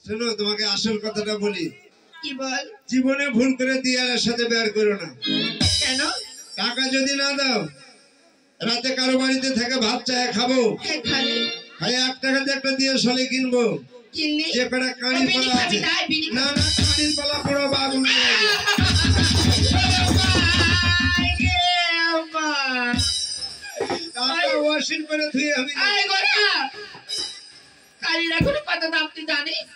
শোনো তোমাকে আসল কথাটা বলি। কি বল? জীবনে ভুল করে দিয়ারের সাথে বের করো না। কেন? টাকা যদি না দাও, রাতে কারো বাড়িতে থেকে ভাত চায় খাবো, ভাই 1 টাকা দিয়ে একটা দিয়ে সলে কিনবো, যে কটা কানি পালা আছে, না না কানির পালা পড়ো বা আগুন ওয়াশিং করে ধুয়ে আমি কালির এখন কত দাম তুই জানিস?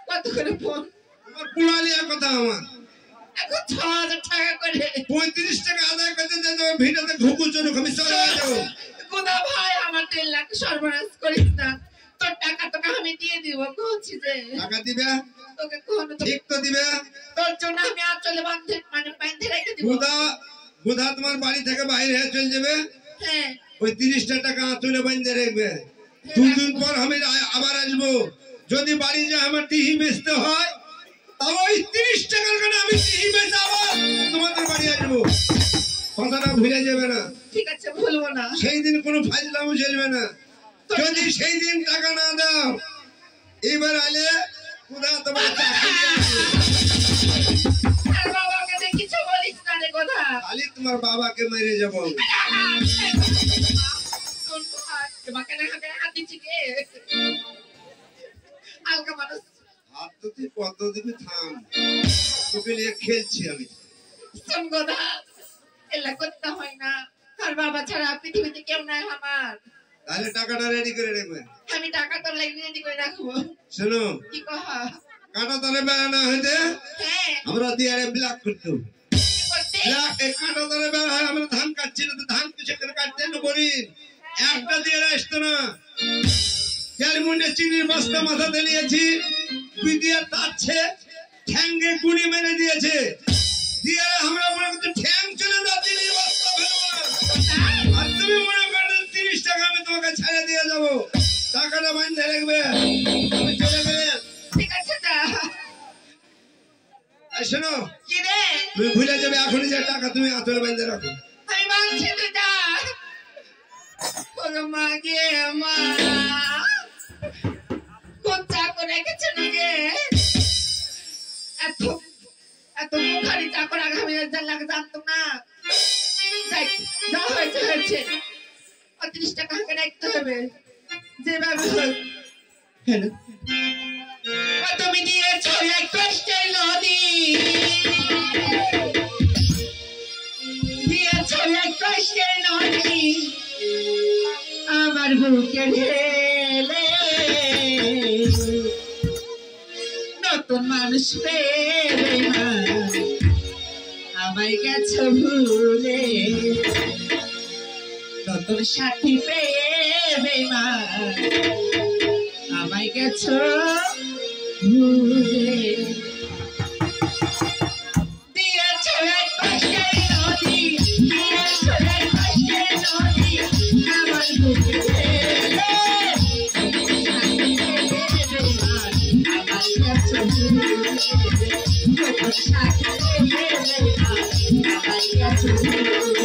কত করে ফোন? তোমার পুরালিয়া কথা আমার এখন ৬০০০ টাকা করে। ৩৫ টাকা আদায় করতে দেবো, ভিটাতে ঘুঘু চলো আমি চলে যাবো। কোথা ভাই আমার ১.৫ লাখ সর্বনাশ করিস না, তোর টাকা তোকে আমি দিয়ে দিব। কইছি যে টাকা দিবে, তোকে কোন ঠিক তো দিবে, তোর জন্য আমি আঁচলে বাঁধে বাঁধে রেখে দিব। বুধা তোমার বাড়ি থেকে বাইরে হয়ে চলে যাবে, হ্যাঁ ওই ৩০টা টাকা আঁচলে বাঁধে রাখবে। 2 দিন পর আমি আবার আসবো, যদি বাড়ি যায় আমার টিহি বেচতে হয়, তাও ওই ৩০ টাকার কারণে আমি টিহি বেচে আবার তোমাদের বাড়ি আসবো। কথাটা ভুলে যাবে না। ঠিক আছে, ভুলবো না। সেই দিন কোনো ফাজলামো চলবে না। যদি সেই দিন টাকা না দাও, এবার আলে কোথা তোমার বাবাকে কিছু বলিস না রে কথা, খালি তোমার বাবাকে মেরে যাবো। তোমাকে না হাত দিচ্ছি কে? আলকা মানুষ হাত তো তুই কত দিবি, থাম, তোকে নিয়ে খেলছি আমি। শোন কথা, এলা করতে হয় না, আর বাবা ছাড়া পৃথিবীতে কেউ নাই আমার। তাহলে টাকাটা রেডি করে রাখবে। আমি টাকা তো রেডি করে রাখবো। শোনো, কি কহা? কাটা তারে বেড়া না হইতে আমরা দিয়ারে ব্ল্যাক করতো। কাটা তারে বেড়া হয়, আমরা ধান কাটছি না, তো ধান কিছু করে কাটতে না বলি, একটা দিয়ে আসতো না। মুন্ডে চিনির বস্তা মাথাতে নিয়েছি, বিদিয়া তাচ্ছে ঠ্যাঙ্গে গুড়ি মেরে দিয়েছে, দিয়ে আমরা মনে করছি ঠ্যাং চলে যাও, চিনির বস্তা ফেলবো না। আর তুমি মনে করো ৩০ টাকা আমি তোমাকে ছেড়ে দিয়ে যাবো, টাকাটা বাঁধে রাখবে, আমি চলে গেলে। ঠিক আছে যা। শোনো, কি রে? তুমি ভুলে যাবে এখনই যে টাকা তুমি আঁচলে বাঁধে রাখো। আমি মানছি, তুই যা। ওরে মা গে মা, কোন চাকর রেখেছে না গে? এত এত মুখারি চাকর আগে আমি জানতাম না। যা হয়েছে হয়েছে, ৩৫ টাকা হাতে রাখতে হবে যেভাবে হোক। হ্যালো, তুমি দিয়েছ এক কষ্টের নদী, দিয়েছ এক কষ্টের নদী আমার বুকে ঢেলে, নতুন মানুষ পেলে আমায় গেছ ভুলে, নতুন সাথী পেয়ে আমায় গেছ ভুলে। দিয়েছ এক কষ্টের নদী, দিয়েছ এক কষ্টের নদী আমার বুকে ঢেলে, আমায় গেছ ভুলে, নতুন সাথী পেয়ে আমায় গেছ ভুলে।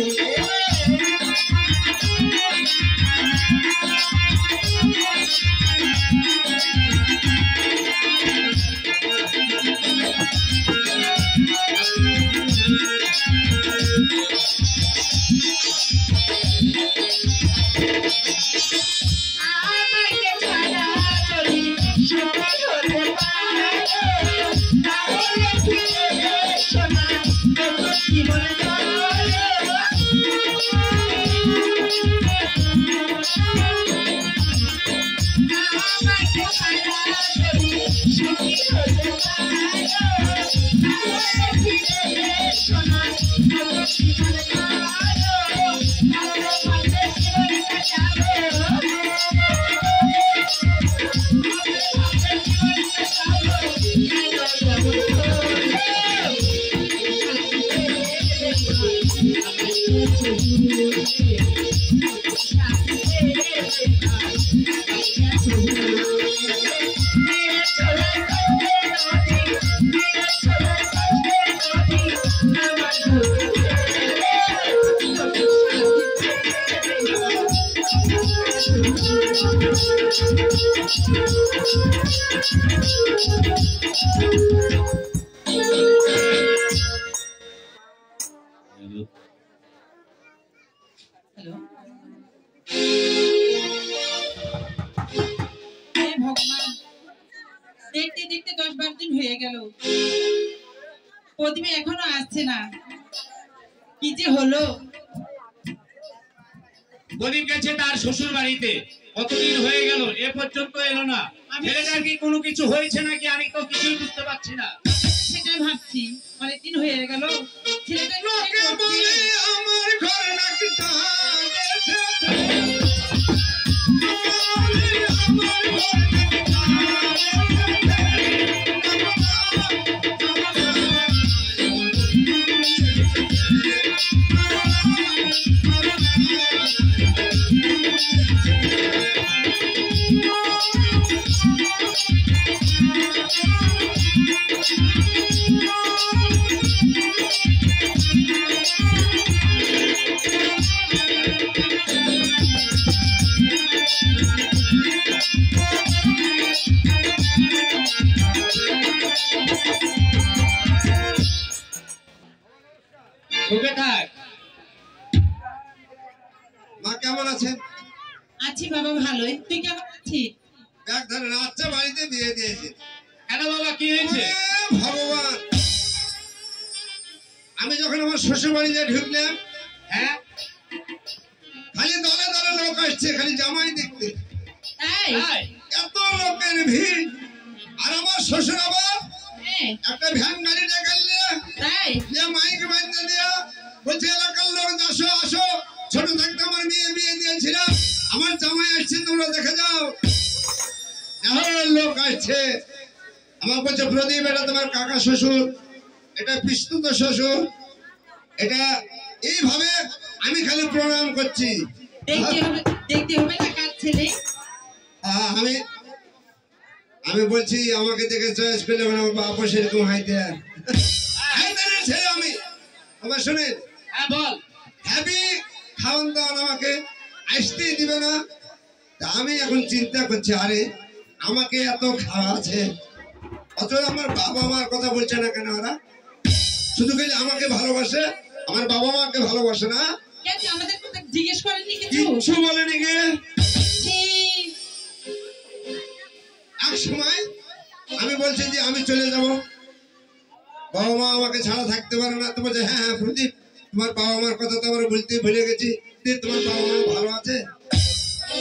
Thank you. ভগবান, দেখতে দেখতে 10-12 দিন হয়ে গেল, প্রদীপ এখনো আসছে না, কি যে হলো। প্রদীপ গেছে তার শ্বশুর বাড়িতে, কতদিন হয়ে গেল এ পর্যন্ত এলো না। ছেলেটার কি কোনো কিছু হয়েছে নাকি আমি তো কিছুই বুঝতে পারছি না। সেটাই ভাবছি, অনেকদিন হয়ে গেল ছেলেটা লোকে বলে আমার ঘরে নাকি চাঁদ এসেছে। ঢুকে থাক। মা কেমন আছেন? আছি বাবা, ভালোই। তুই কেমন আছিস? এক ধরে রাত্রে বাড়িতে বিয়ে দিয়েছে। কেন বাবা, কি হয়েছে? ভগবান, আমি যখন আমার শ্বশুর বাড়িতে ঢুকলাম, হ্যাঁ, খালি দলে দলে লোক আসছে, খালি জামাই দেখতে। তাই? তাই? এত লোকের ভিড়, আর আমার শ্বশুর আবার হ্যাঁ, একটা ভ্যান গাড়ি ডেকালে তাই? যে মাইক বান্ধে দিয়া বলছে এলাকার লোক আসো আসো, ছোট থাকতে আমার মেয়ে বিয়ে দিয়েছিলাম, আমার জামাই আসছে, তোমরা দেখে যাও। এখন লোক আসছে, আমার বলছে প্রদীপ এটা তোমার কাকা শ্বশুর, এটা পিস্তুত শ্বশুর, এটা এইভাবে আমি খালি প্রণাম করছি। দেখতে হবে না কার ছেলে। আমি আমি বলছি আমাকে দেখে চয়েস করলে মানে আমার বাবা সেরকম হাইতে ছেলে আমি। আমার শোনেন, হ্যাঁ বল। হ্যাপি খাওয়ান দাওয়ান আমাকে আসতেই দিবে না। তা আমি এখন চিন্তা করছি, আরে আমাকে এত খাওয়া আছে, অথচ আমার বাবা মার কথা বলছে না কেন? ওরা শুধু খালি আমাকে ভালোবাসে, আমার বাবা মাকে ভালোবাসে না। কেন আমাদের কথা জিজ্ঞেস করেননি কিছু? কিচ্ছু বলেনি গে। ছি, এক সময় আমি বলছি যে আমি চলে যাব, বাবা মা আমাকে ছাড়া থাকতে পারে না। তো বলছে হ্যাঁ হ্যাঁ প্রদীপ, তোমার বাবা মার কথা তো আমরা বলতে ভুলে গেছি, তোমার বাবা মা ভালো আছে।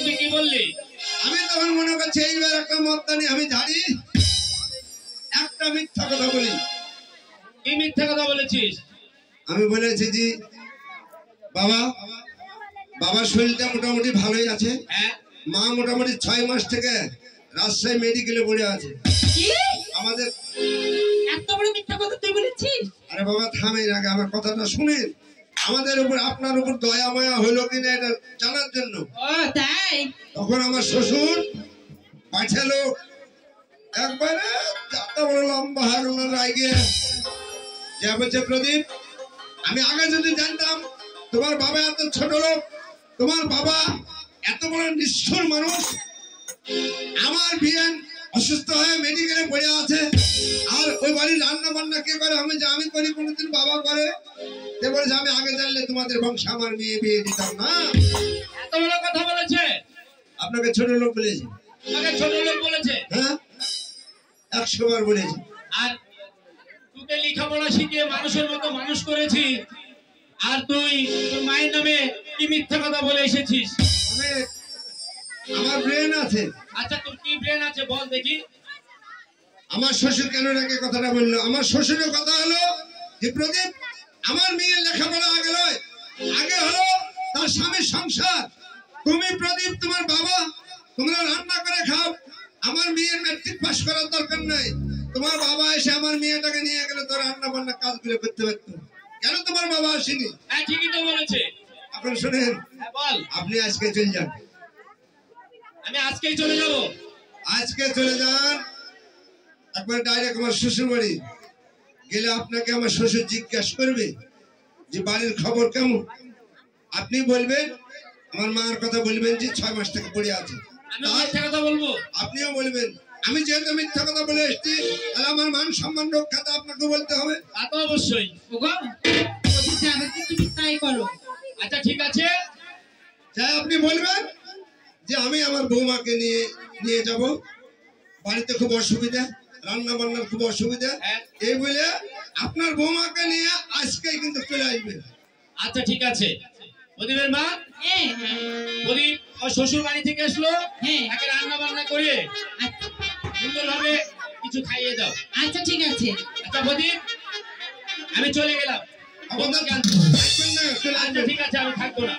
তুই কি বললি? আমি তখন মনে করছি এইবার একটা মতদানি আমি ঝাড়ি, একটা মিথ্যা কথা বলি। কি মিথ্যা কথা বলেছিস? আমি বলেছি যে বাবা, বাবার শরীরটা মোটামুটি ভালোই আছে, হ্যাঁ, মা মোটামুটি 6 মাস থেকে রাজশাহী মেডিকেলে পড়ে আছে। কি? আমাদের এত বড় মিথ্যা কথা তুই বলেছিস? আরে বাবা থামেন, আগে আমার কথাটা শুনেন। আমাদের উপর আপনার উপর দয়া মায়া হলো কিনা এটা জানার জন্য ও তাই? তখন আমার শ্বশুর পাঠালো একবারে যাতা বড় লম্বা হারুনের রাগে, যা বলছে প্রদীপ, আমি আগে যদি জানতাম তোমার বাবা এত ছোট লোক, তোমার বাবা এত বড় নিষ্ঠুর মানুষ, আমার বিয়ে অসুস্থ হয়ে মেডিকেলে পড়ে আছে, আর ওই বাড়ির রান্না বান্না কে করে? আমি করি, কোনোদিন বাবা করে। সে বলেছে আমি আগে জানলে তোমাদের বংশে আমার মেয়ে বিয়ে দিতাম না। এত বড় কথা বলেছে? আপনাকে ছোট লোক বলেছে? আগে ছোট লোক বলেছে? হ্যাঁ, 100 বার বলেছে। আর তোকে লেখাপড়া শিখিয়ে মানুষের মতো মানুষ করেছি, আর তুই তোর মায়ের নামে কি মিথ্যা কথা বলে এসেছিস? আমার ব্রেন আছে। আচ্ছা, তোর কি ব্রেন আছে বল দেখি। আমার শ্বশুর কেন নাকি কথাটা বললো? আমার শ্বশুরের কথা হলো যে প্রদীপ, আমার মেয়ের লেখাপড়া আগে নয়, আগে হলো তার স্বামীর সংসার। তুমি প্রদীপ, তোমার বাবা, তোমরা রান্না করে খাও, আমার মেয়ের ম্যাট্রিক পাস করার দরকার নাই। তোমার বাবা এসে আমার মেয়েটাকে নিয়ে গেলে তো রান্না বান্না কাজগুলো করতে পারতো, কেন তোমার বাবা আসেনি? হ্যাঁ, ঠিকই তো বলেছে। এখন শোনেন, হ্যাঁ বল। আপনি আজকে চলে যান। আমি আজকেই চলে যাব? আজকে চলে যান, একবার ডাইরেক্ট আমার শ্বশুর বাড়ি গেলে আপনাকে আমার শ্বশুর জিজ্ঞাসা করবে যে বাড়ির খবর কেমন। আপনি বলবেন, আমার মার কথা বলবেন যে 6 মাস থেকে পড়ে আছে। আমি মিথ্যা কথা বলবো? আপনিও বলবেন। আমি যেহেতু মিথ্যা কথা বলে এসেছি, তাহলে আমার মান সম্মান রক্ষাতে আপনাকে বলতে হবে। তা তো অবশ্যই। ওগো বলছি আমাকে তুমি তাই করো। আচ্ছা ঠিক আছে, তাই আপনি বলবেন যে আমি আমার বৌমাকে নিয়ে যাব, বাড়িতে খুব অসুবিধা, রান্না বান্নার খুব অসুবিধা, হ্যাঁ। এই বলে আপনার বৌমাকে নিয়ে আজকেই কিন্তু চলে আসবেন। আচ্ছা ঠিক আছে। প্রদীপের মা, হ্যাঁ প্রদীপ ওর শ্বশুর বাড়ি থেকে আসলো, হ্যাঁ। তাকে রান্না বান্না করে আচ্ছা, সুন্দরভাবে কিছু খাইয়ে দাও। আচ্ছা ঠিক আছে। আচ্ছা প্রদীপ, আমি চলে গেলাম। আপনার বৌমাকে আনতে। থাকবেন না, চলে আচ্ছা আসবেন। ঠিক আছে, আমি থাকবো না।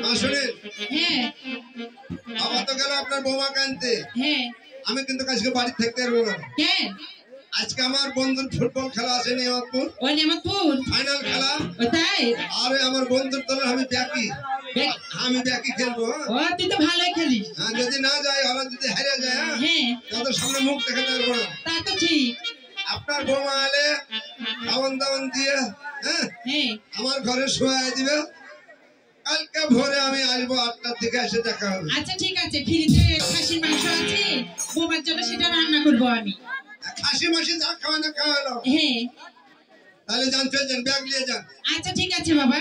মা শোনেন, হ্যাঁ বাবা তো গেল আপনার বৌমাকে আনতে, হ্যাঁ। আমি কিন্তু আজকে বাড়ি থাকতে পারবো না। কেন? আজকে আমার বন্ধুর ফুটবল খেলা আছে নিয়ামতপুর, ওই নেমাতপুর? ফাইনাল খেলা। ও তাই? আরে আমার বন্ধুর দলের আমি ব্যাকি খেলবো। ও তুই তো ভালোই খেলিস। যদি না যায়, ওরা যদি হেরে যায়, হ্যাঁ তাদের সামনে মুখ দেখাতে পারবো না। তা তো ঠিক। আপনার বৌমা এলে খাওয়ান দাওয়ান দিয়ে হ্যাঁ আমার ঘরে শোয়া দিবে। কালকে ভোরে আমি আসবো, 8টার দিকে এসে দেখা হবে। আচ্ছা ঠিক আছে। ফ্রিজে খাসির মাংস আছে, বোমার জন্য সেটা রান্না করবো আমি। খাসি মাসি যা খাওয়া না খাওয়ালো, হ্যাঁ তাহলে যান, চলে যান, ব্যাগ নিয়ে যান। আচ্ছা ঠিক আছে বাবা।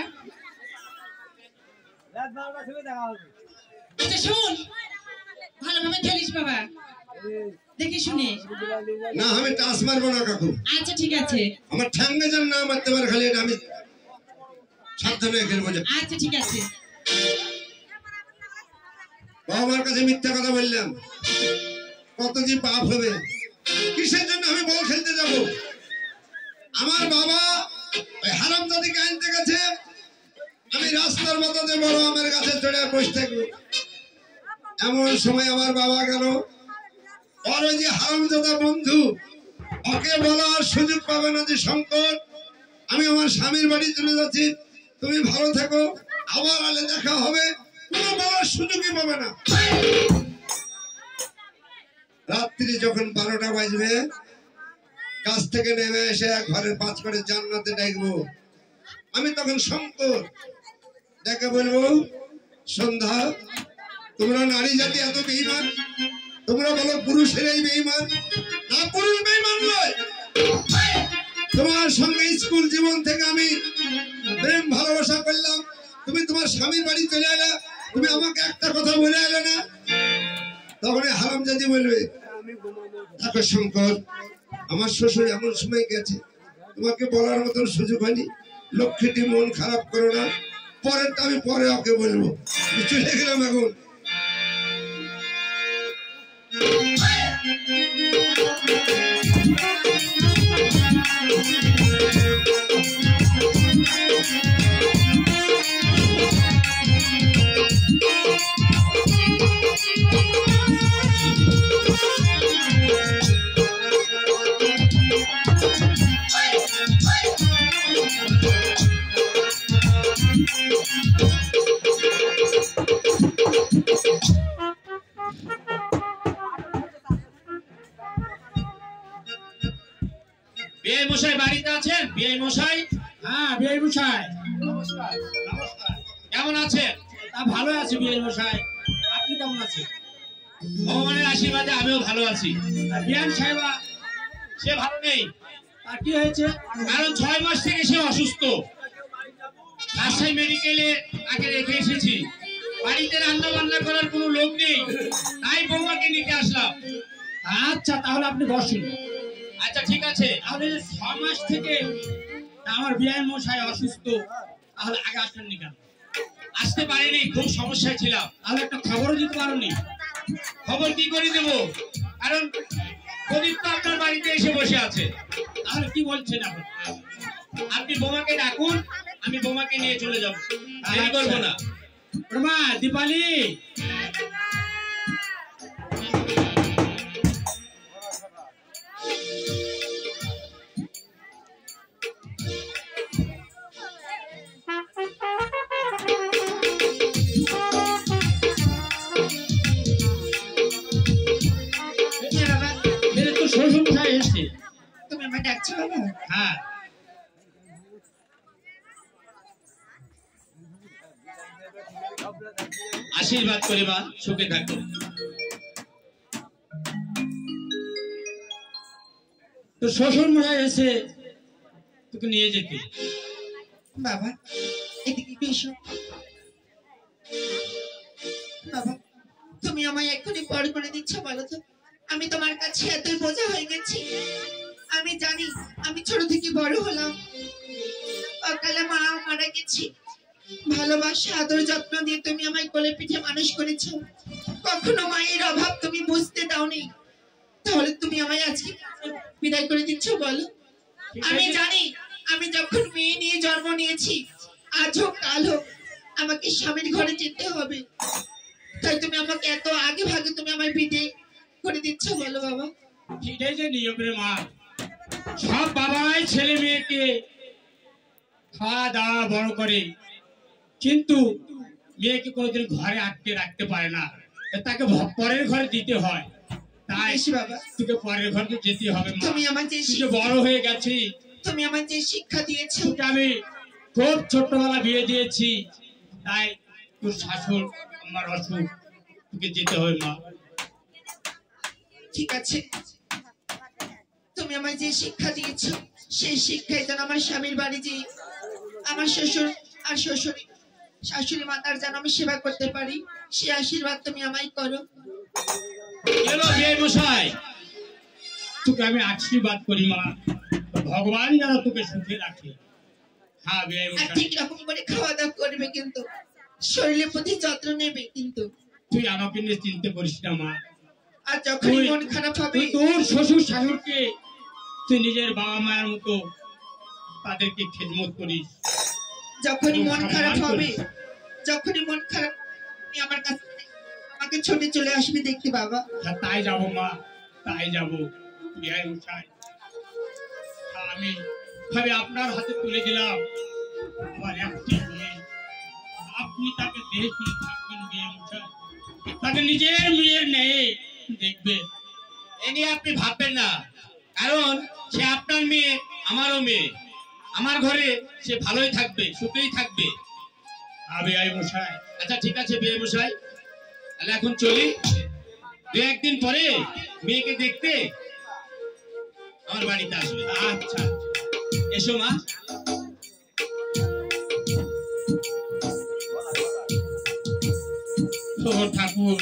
আচ্ছা শোন, ভালোভাবে খেলিস বাবা, দেখে শুনে। না আমি টাস মারবো না কাকু, আচ্ছা ঠিক আছে। আমার ঠ্যাঙ্গে যেন না মারতে পারে, খালি এটা আমি সাবধানে খেলবো। আচ্ছা ঠিক আছে। বাবার কাছে মিথ্যা কথা বললাম, কত যে পাপ হবে। কিসের জন্য আমি বল খেলতে যাব? আমার বাবা ওই হারামজাদিকে আনতে গেছে, আমি রাস্তার মধ্যে বড় আমের গাছে চড়ে বসে থাকবো। এমন সময় আমার বাবা গেল, ওর ওই যে হারামজাদা বন্ধু, ওকে বলার সুযোগ পাবে না যে শঙ্কর আমি আমার স্বামীর বাড়ি চলে যাচ্ছি, তুমি ভালো থেকো, আবার আলে দেখা হবে, কোনো বলার সুযোগই পাবে না। রাত্রি যখন 12টা বাজবে, কাছ থেকে নেমে এসে ঘরের 5 করে জান্নাতে ডাকবো। আমি তখন শঙ্কর ডেকে বলবো, সন্ধ্যা, তোমরা নারী জাতি এত বেঈমান? তোমরা বলো পুরুষেরাই বেঈমান? না, পুরুষ বেঈমান নয়। তোমার সঙ্গে স্কুল জীবন থেকে আমি প্রেম ভালোবাসা করলাম, তুমি তোমার স্বামীর বাড়ি চলে এলে, তুমি আমাকে একটা কথা বলে এলে না। তখন হারামজাদি বলবে, দেখো শঙ্কর, আমার শ্বশুর এমন সময় গেছে, তোমাকে বলার মতন সুযোগ হয়নি, লক্ষ্মীটি মন খারাপ করো না, পরেরটা আমি পরে ওকে বলবো। আমি চলে গেলাম এখন। বিআই মশাই বাড়িতে আছেন? বিআই মশাই? হ্যাঁ বিআই মশাই, নমস্কার। কেমন আছেন? তা ভালো আছি বিআই মশাই, আপনি কেমন আছেন? ভগবানের আশীর্বাদে আমিও ভালো আছি। বিআই সাহেবা সে ভালো নেই, তা কি হয়েছে? কারণ 6 মাস থেকে সে অসুস্থ। রাজশাহী মেডিকেলে তাকে রেখে এসেছি। বাড়িতে রান্না বান্না করার কোনো লোক নেই, তাই বৌমাকে নিতে আসলাম। আচ্ছা তাহলে আপনি বসুন। আচ্ছা ঠিক আছে। তাহলে 6 মাস থেকে আমার বিআই মশাই অসুস্থ, তাহলে আগে আসেননি কেন? আসতে পারিনি, খুব সমস্যায় ছিলাম। তাহলে একটা খবরও দিতে পারোনি? খবর কি করে দেব, কারণ প্রদীপ তো আপনার বাড়িতে এসে বসে আছে। তাহলে কি বলছেন এখন? আপনি বোমাকে ডাকুন, আমি বোমাকে নিয়ে চলে যাব, দেরি করবো না। রমা, দীপালি, তো শ্বশুর মশাই এসছে। তুমি আমায় ডাকছো বাবা? হ্যাঁ আসেন। আশীর্বাদ করে মা, সুখে থাকো। তো শ্বশুর মশাই এসে তোকে নিয়ে যেতে। বাবা এদিকে এসো। বাবা তুমি আমায় এক্ষুনি পর করে দিচ্ছ বলো তো? আমি তোমার কাছে এতই বোঝা হয়ে গেছি। আমি জানি আমি ছোট থেকে বড় হলাম, অকালে মা মারা গেছি। ভালোবাসা আদর যত্ন দিয়ে তুমি আমায় কোলে পিঠে মানুষ করেছ, কখনো মায়ের অভাব তুমি বুঝতে দাওনি। তাহলে তুমি আমায় আজকে বিদায় করে দিচ্ছ বলো? আমি জানি আমি যখন মেয়ে নিয়ে জন্ম নিয়েছি, আজ হোক কাল হোক আমাকে স্বামীর ঘরে যেতে হবে, তাই তুমি আমাকে এত আগে ভাগে তুমি আমায় বিদায় করে দিচ্ছ বলো বাবা? সেটাই যে নিয়ম রে মা, সব বাবাই ছেলে মেয়েকে খাওয়া দাওয়া বড় করে, কিন্তু মেয়েকে কোনোদিন ঘরে আটকে রাখতে পারে না, তাকে পরের ঘরে দিতে হয়। তাই বাবা তোকে পরের ঘরে যেতে হবে। তুমি আমার যে বড় হয়ে গেছি, তুমি আমার যে শিক্ষা দিয়েছো, আমি খুব ছোটবেলা বিয়ে দিয়েছি, তাই তোর শাশুড় আমার অসুখ, তোকে যেতে হবে মা। ঠিক আছে, তুমি আমায় যে শিক্ষা দিয়েছো সেই শিক্ষায় যেন আমার স্বামীর বাড়ি যে আমার শ্বশুর আর শাশুড়ি মাতার যেন আমি সেবা করতে পারি, সে আশীর্বাদ তুমি আমায় করো। মশাই তোকে আমি আশীর্বাদ করি মা, ভগবান যেন তোকে সুখে রাখে। হ্যাঁ আর ঠিক রকম করে খাওয়া দাওয়া করবে, কিন্তু শরীরের প্রতি যত্ন নেবে। কিন্তু তুই আমাকে নিয়ে চিন্তা করিস না মা। আর যখন মন খারাপ হবে, তোর শ্বশুর শাশুড়কে তুই নিজের বাবা মায়ের মতো তাদেরকে খেদমত করিস। যখনই মন খারাপ হবে, যখনই মন খারাপ তুমি আমার কাছে আমাকে ছুটে চলে আসবে দেখতে বাবা। তাই যাবো মা, তাই যাবো। আমি আপনার হাতে তুলে দিলাম আমার একটি মেয়ে, আপনি তাকে দেখে থাকবেন বিয়ে মশাই, তাকে নিজের মেয়ে নেই দেখবে। এ নিয়ে আপনি ভাববেন না, কারণ সে আপনার মেয়ে, আমারও মেয়ে। আমার ঘরে সে ভালোই থাকবে, সুখেই থাকবে। মশাই আচ্ছা ঠিক আছে বিয়ে মশাই, তাহলে এখন চলি। দু একদিন পরে মেয়েকে দেখতে আমার বাড়িতে আসবে। আচ্ছা এসো মা। ঠাকুর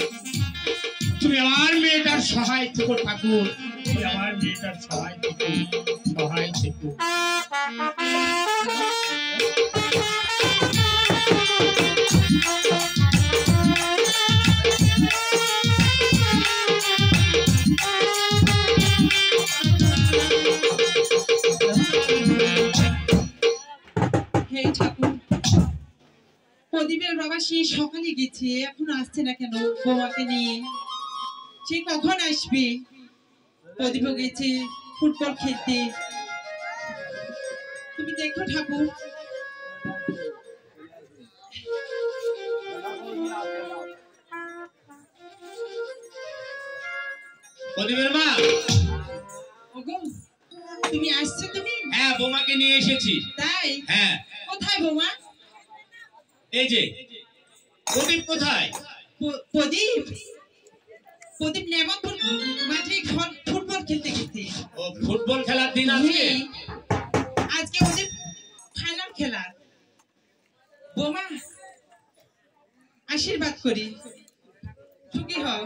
তুমি আমার মেয়েটার সহায় থেকো, ঠাকুর তুমি আমার মেয়েটার সহায় থেকো, সহায় থেকো। হে ঠাকুর, প্রদীপের বাবা সেই সকালে গেছে, এখন আসছে না কেন বৌমাকে নিয়ে? সে কখন আসবে? প্রদীপও গেছে ফুটবল খেলতে। তুমি দেখো ঠাকুর। প্রদীপের মা, ওগো তুমি আসছো? তুমি? হ্যাঁ, বৌমাকে নিয়ে এসেছি। তাই? হ্যাঁ। কোথায় বৌমা? এই যে প্রদীপ। কোথায় প্রদীপ? প্রদীপ নেমাপুর মাঠে ফুটবল খেলতে গেছে। ও ফুটবল খেলার দিন আজকে? আজকে ওদের ফাইনাল খেলা। বৌমা আশীর্বাদ করি, সুখী হও।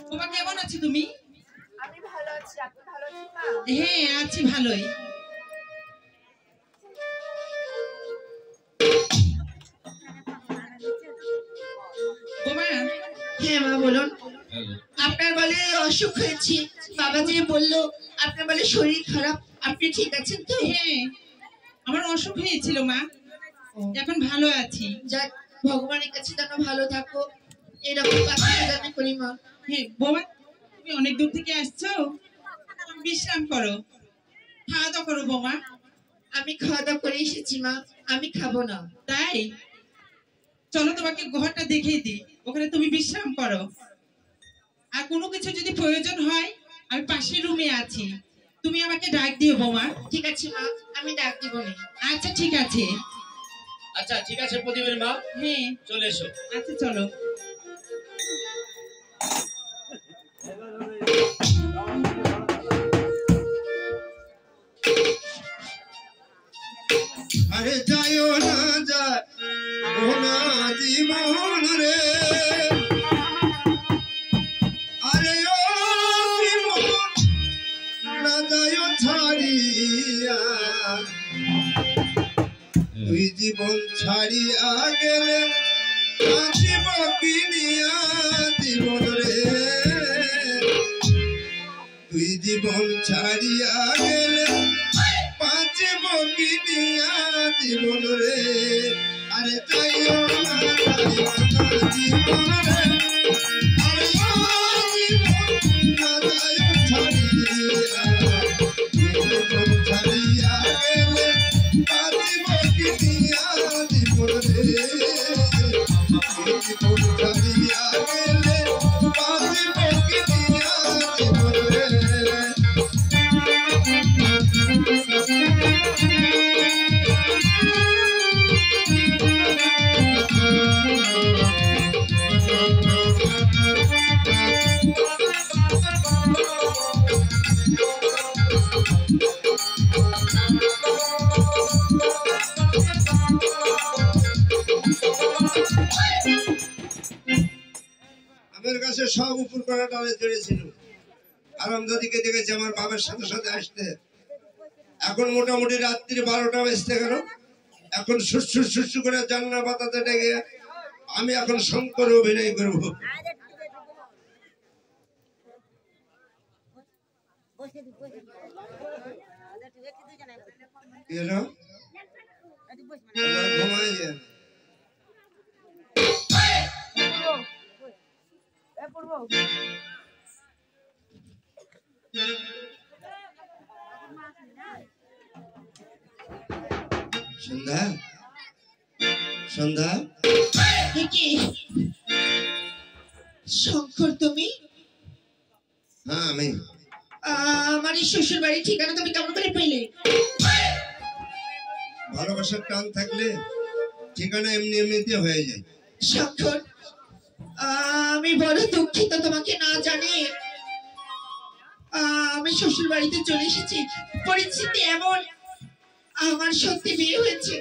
বৌমা কেমন আছো তুমি? আমি ভালো আছি, আপনি ভালো আছেন মা? হ্যাঁ আছি ভালোই। বৌমা। হ্যাঁ মা বলুন। আপনার বলে অসুখ হয়েছে, বাবা যে বললো আপনার বলে শরীর খারাপ, আপনি ঠিক আছেন তো? হ্যাঁ আমার অসুখ হয়েছিল মা, এখন ভালো আছি। যাক, ভগবানের কাছে যেন ভালো থাকো, এরকম প্রার্থনা করি মা। হ্যাঁ বৌমা, তুমি অনেক দূর থেকে আসছো, বিশ্রাম করো, খাওয়া দাওয়া করো বৌমা। আমি খাওয়া দাওয়া করে এসেছি মা, আমি খাবো না। তাই চলো তোমাকে ঘরটা দেখিয়ে দিই, ওখানে তুমি বিশ্রাম করো। আর কোনো কিছু যদি প্রয়োজন হয় আমি পাশের রুমে আছি, তুমি আমাকে ডাক দিও বৌমা। ঠিক আছে মা, আমি ডাক দিব না। আচ্ছা ঠিক আছে। আচ্ছা ঠিক আছে প্রদীপের মা, হ্যাঁ চলে এসো। আচ্ছা চলো। আরে যাইও না যায় ওনা জীবন রে, আরে ও জীবন না যাইও ছাড়িয়া, তুই জীবন ছাড়িয়া গেলে বাঁচিব কিনিয়া জীবন রে, তুই জীবন ছাড়িয়া গেলে বাঁচিব কিনিয়া জীবন রে, আরে যাইও না জীবন রে, আরে ও জীবন না যাইও ছাড়িয়া, জীবন ছাড়িয়া গেলে বাঁচিব কিনিয়া জীবন রে, জীবন ছাড়িয়া গেলে বাঁচিব কিনিয়া জীবন রে। আমার কাছে সব উপর করা ডালে চড়েছিল, আরামদাদিকে দেখেছি আমার বাবার সাথে সাথে আসতে। এখন মোটামুটি রাত্রি 12টা বাজতে গেল, এখন সুসু সুসু করে জান্না পাতাতে ডেকে আমি এখন শঙ্কর অভিনয় করবো। কি হলো? এবার ঘুমাই যান। সন্ধ্যা, সন্ধ্যা, এ কি শঙ্কর তুমি? হ্যাঁ আমি। আমার এই শ্বশুর বাড়ির ঠিকানা তুমি কেমন করে পেলে? ভালোবাসার টান থাকলে ঠিকানা এমনি এমনিতে হয়ে যায়। শঙ্কর, আমি বড় দুঃখিত তোমাকে না জানি। আমি শ্বশুর বাড়িতে চলে এসেছি, পরিস্থিতি এমন, আমার সত্যি বিয়ে হয়েছে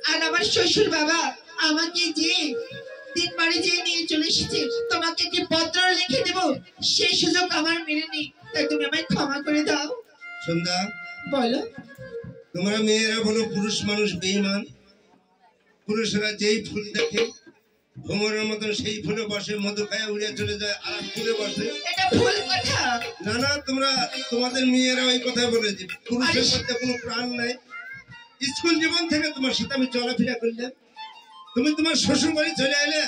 আর আমার শ্বশুর বাবা আমাকে যে দিন বাড়ি যেয়ে নিয়ে চলে এসেছে, তোমাকে যে পত্র লিখে দেব সেই সুযোগ আমার মেলেনি, তাই তুমি আমায় ক্ষমা করে দাও। সন্ধ্যা, বলো। তোমরা মেয়েরা বলো পুরুষ মানুষ বেঈমান, পুরুষরা যেই ফুল দেখে ভ্রমরের মতন সেই ফুলে বসে, মধু খায় উড়ে চলে যায়, আর ফুলে বসে। এটা ভুল কথা। না না, তোমরা তোমাদের মেয়েরা ওই কথা বলেছে, পুরুষের মধ্যে কোনো প্রাণ নাই। স্কুল জীবন থেকে তোমার সাথে আমি চলাফেরা করলাম, তুমি তোমার শ্বশুর বাড়ি চলে এলে,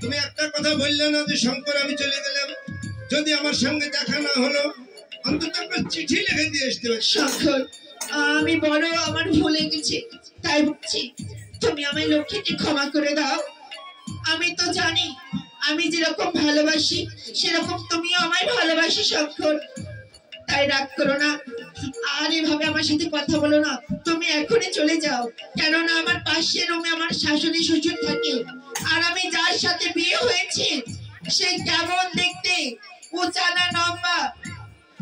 তুমি একটা কথা বললে না যে শঙ্কর আমি চলে গেলাম, যদি আমার সঙ্গে দেখা না হলো অন্তত একটা চিঠি লিখে দিয়ে আসতে পারি। শঙ্কর, আমি বড় আমার ভুলে গেছি, তাই বলছি তুমি আমায় লক্ষ্মীকে ক্ষমা করে দাও। আমি তো জানি আমি যেরকম ভালোবাসি সেরকম তুমিও আমায় ভালোবাসি শঙ্কর, তাই রাগ করো না আর এভাবে আমার সাথে কথা বলো না। তুমি এখনই চলে যাও, কেননা আমার পাশের রুমে আমার শাশুড়ি শ্বশুর থাকে, আর আমি যার সাথে বিয়ে হয়েছে সে কেমন দেখতে, উঁচা না লম্বা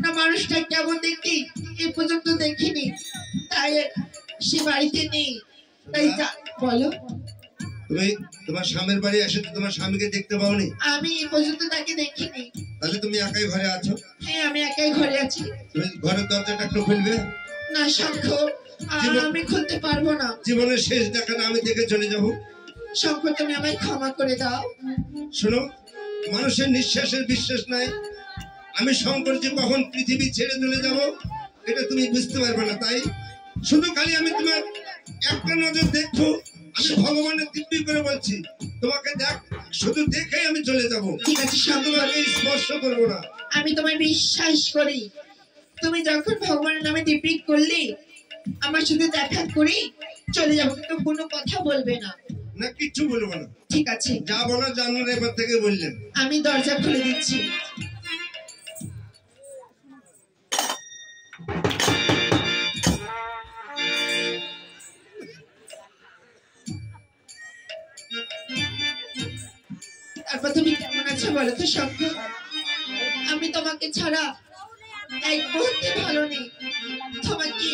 না মানুষটা কেমন দেখতে এ পর্যন্ত দেখিনি, তাই সে বাড়িতে নেই। তাই বলো। তুমি তোমার স্বামীর বাড়ি এসে তো তোমার স্বামীকে দেখতে পাওনি? আমি এ পর্যন্ত তাকে দেখিনি। তাহলে তুমি একাই ঘরে আছো? হ্যাঁ, আমি একাই ঘরে আছি। তুমি ঘরের দরজাটা একটু খুলবে? না শঙ্কর, আমি খুলতে পারবো না। জীবনের শেষ দেখাটা আমি দেখে চলে যাব। শঙ্কর, তুমি আমায় ক্ষমা করে দাও। শোনো, মানুষের নিঃশ্বাসের বিশ্বাস নাই, আমি শঙ্কর যে কখন পৃথিবী ছেড়ে চলে যাব এটা তুমি বুঝতে পারবে না, তাই শুধু খালি আমি তোমার একটা নজর দেখবো। আমি ভগবানের দিব্যি করে বলছি, তোমাকে দেখ, শুধু দেখেই আমি চলে যাব। ঠিক আছে শঙ্কর, তোমাকে স্পর্শ করবো না। আমি তোমায় বিশ্বাস করি। তুমি যখন ভগবানের নামে দিব্যি করলে আমার সাথে দেখা করি চলে যাবো, কিন্তু কোনো কথা বলবে না। না, কিচ্ছু বলবো না। ঠিক আছে, যা বলার জানার এবার থেকে বললেন। আমি দরজা খুলে দিচ্ছি। বলো তো শঙ্কর, আমি তোমাকে ছাড়া এক মুহূর্তে ভালো নেই। তোমাকে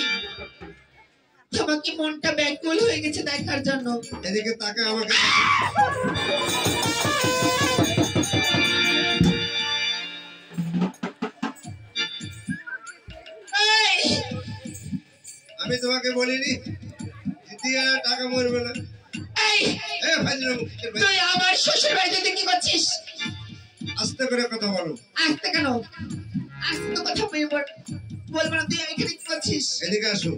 তোমাকে মনটা ব্যাকুল হয়ে গেছে দেখার জন্য। এদিকে তাকে আমাকে আমি তোমাকে বলিনি দিয়ে টাকা মরবে না। তুই আমার শ্বশুর বাড়িতে কি করছিস? আস্তে করে কথা বলো। আস্তে কেন? আস্তে তো কথা বলবো না। তুই এখানে কি করছিস? এদিকে আসো।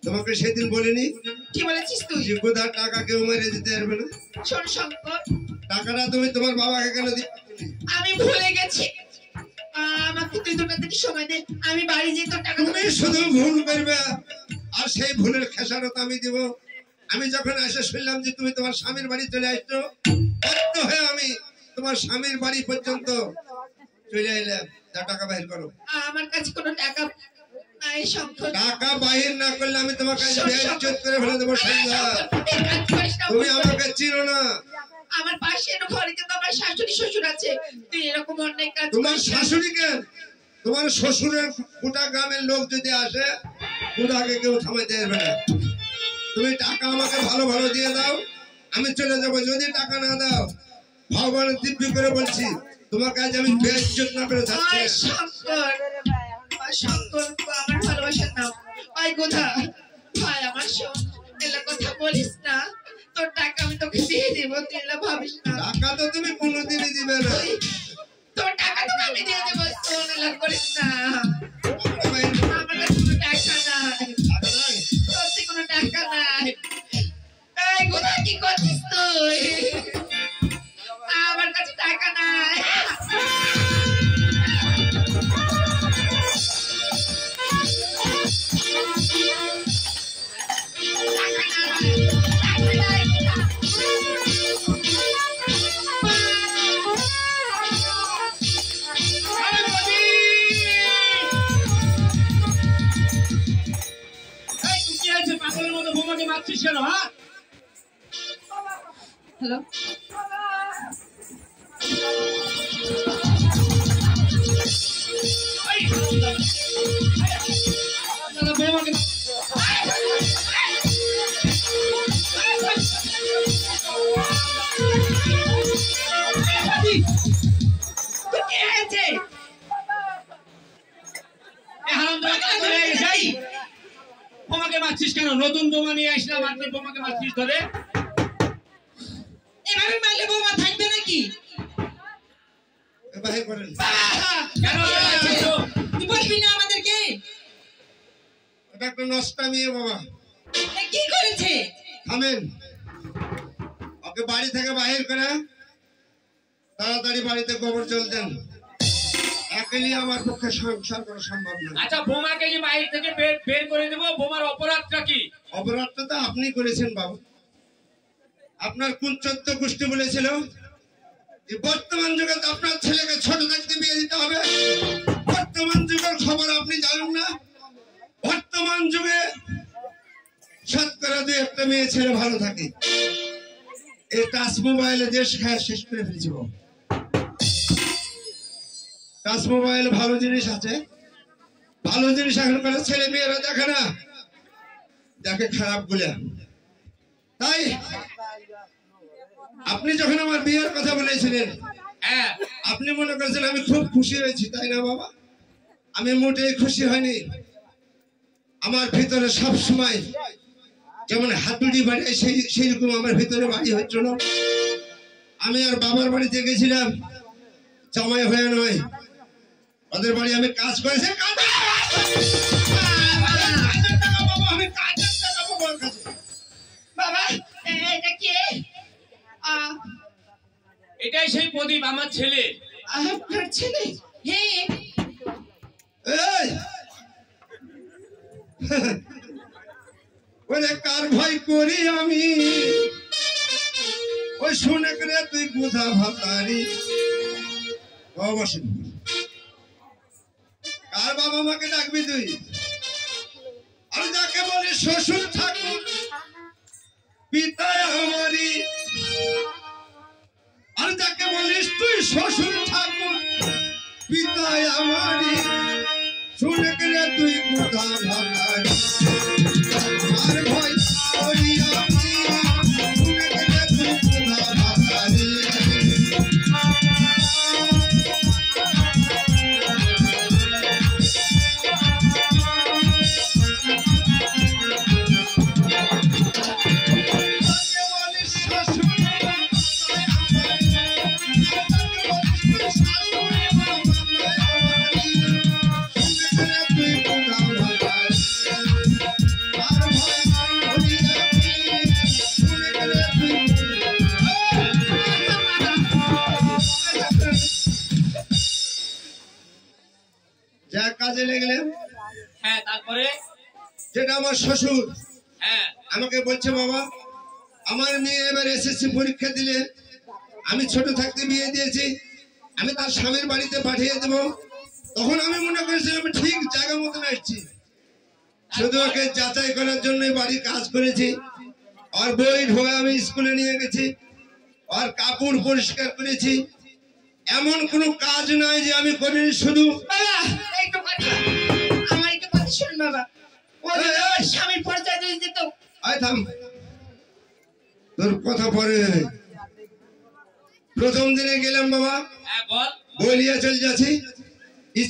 তোমাকে সেদিন বলিনি? কি বলেছিস তুই? যে কোথা টাকা কেউ মেরে দিতে পারবে না। শোন শঙ্কর, টাকাটা তুমি তোমার বাবাকে কেন দিতে? আমি ভুলে গেছি। আমাকে তুই 2টা দিন সময় দে, আমি বাড়ি যেয়ে তোর টাকা। তুমি শুধু ভুল করবে আর সেই ভুলের খেসারত আমি দিব। আমি যখন এসে শুনলাম যে তুমি তোমার স্বামীর বাড়ি চলে আসছো, বাধ্য হয়ে আমি তোমার স্বামীর বাড়ি পর্যন্ত চলে এলাম। যা টাকা বাহির করো। আমার কাছে কোনো টাকা নাই শঙ্কর। টাকা বাহির না করলে আমি তোমাকে বেইজ্জত করে ফেলে দেবো। তুমি আমাকে চিনো না। আমার পাশের ঘরে কিন্তু আমার শাশুড়ি শ্বশুর আছে। তুই এরকম অন্যায় কাজ করিস। তোমার শাশুড়িকে, তোমার শ্বশুরের গোটা গ্রামের লোক যদি আসে, গোটাকে কেউ থামাইতে পারবে না। তুমি টাকা আমাকে ভালো ভালো দিয়ে দাও, আমি চলে যাবো। যদি টাকা না দাও, ভগবানের দিব্যি করে বলছি, তোমার কাছে আমি বেইজ্জত না করে যাচ্ছি। শঙ্কর, শঙ্কর আমার ভালোবাসার নাম। ওই গোধা ভাই আমার শোন, এলা কথা বলিস না। তোর টাকা আমি তোকে দিয়ে দেবো, তুই এলা ভাবিস না। টাকা তো তুমি কোনোদিনই দিবে না। তোর টাকা তোকে আমি দিয়ে দেবো, শোন এলা করিস না। আমার কাছে কোনো টাকা নাই, সত্যি কোনো টাকা নাই। এই গোধা কি করছিস তুই? আমার কাছে টাকা নাই। পাগলের মতো বোমাকে মারছিস কেন? হ্যাঁ, হ্যালো, বোমাকে বোমাকে মারছিস কেন? নতুন বোমা নিয়ে আসলাম, আর তুই বোমাকে মারছিস ধরে। এভাবে মারলে বৌমা থাকবে নাকি? বাহির করেন। কেন তুই বলবি না আমাদেরকে? এটা একটা নষ্টামি বাবা। এ কি করেছে? থামেন। ওকে বাড়ি থেকে বাহির করে তাড়াতাড়ি বাড়িতে গোবর জল দেন। একালি আমার পক্ষে সংসার করা সম্ভব না। আচ্ছা, বোমাকে যে বাইরে থেকে বের করে দেবো, বোমার অপরাধটা কি? অপরাধটা তো আপনি করেছেন বাবু। আপনার কোন 14 গোষ্ঠী বলেছিল যে বর্তমান যুগে আপনার ছেলেকে ছোট থাকতে বিয়ে দিতে হবে? বর্তমান যুগের খবর আপনি জানেন না? বর্তমান যুগে শতকরা 2-1টা মেয়ে ছেলে ভালো থাকে। এই টাচ মোবাইলে দেশ খায় শেষ করে ফেলেছি। টাচ মোবাইল ভালো জিনিস আছে, ভালো জিনিস এখনকার ছেলে মেয়েরা দেখে না, দেখে খারাপ গুলা। তাই আপনি যখন আমার বিয়ের কথা বলেছিলেন, হ্যাঁ, আপনি মনে করেছেন আমি খুব খুশি হয়েছি, তাই না বাবা? আমি মোটেই খুশি হয়নি। আমার ভিতরে সব সময় যেমন হাতুড়ি বাড়ি সেই রকম আমার ভিতরে বাড়ি হচ্ছিল। আমি আর বাবার বাড়িতে গেছিলাম জামাই হয়ে নয়, ওদের বাড়ি আমি কাজ করেছি। বাবা এটা কে? এটাই সেই প্রদীপ, আমার ছেলে। আপনার ছেলে? হ্যাঁ, এই ওরে কার ভয় করি আমি, ওই শুনে করে তুই গুধা ভাতারি। বসেন। কার বাবা মাকে ডাকবি তুই? আর যাকে বলি শ্বশুর ঠাকুর পিতা আমারি, আর যাকে বলিস তুই শ্বশুর ঠাকুর পিতায় আমারি শুনে গেলে তুই কোথা ভাগারি আর ভয় করি আমি শুনে গেলে তুই কোথা ভাগারি যা কাজে লেগেলেন। হ্যাঁ, তারপরে যেটা আমার শ্বশুর হ্যাঁ আমাকে বলছে, বাবা আমার মেয়ে এবার এসএসসি পরীক্ষা দিলে, আমি ছোট থাকতে বিয়ে দিয়েছি, আমি তার স্বামীর বাড়িতে পাঠিয়ে দেবো। তখন আমি মনে করেছিলাম ঠিক জায়গা মতন আসছি, শুধু ওকে যাচাই করার জন্য বাড়ির কাজ করেছি। আর বই ঢোয়া আমি স্কুলে নিয়ে গেছি, আর কাপড় পরিষ্কার করেছি। এমন কোনো কাজ নাই যে আমি করিনি। শুধু বাবা একটু কথা, আমার একটু কথা শুনুন বাবা। ও যদি আমার স্বামীর পরিচয় দিয়ে দিত। আয় থাম, তোর কথা পরে। প্রথম দিনে গেলাম বাবা, হ্যাঁ বল। বই নিয়ে চলে যাচ্ছি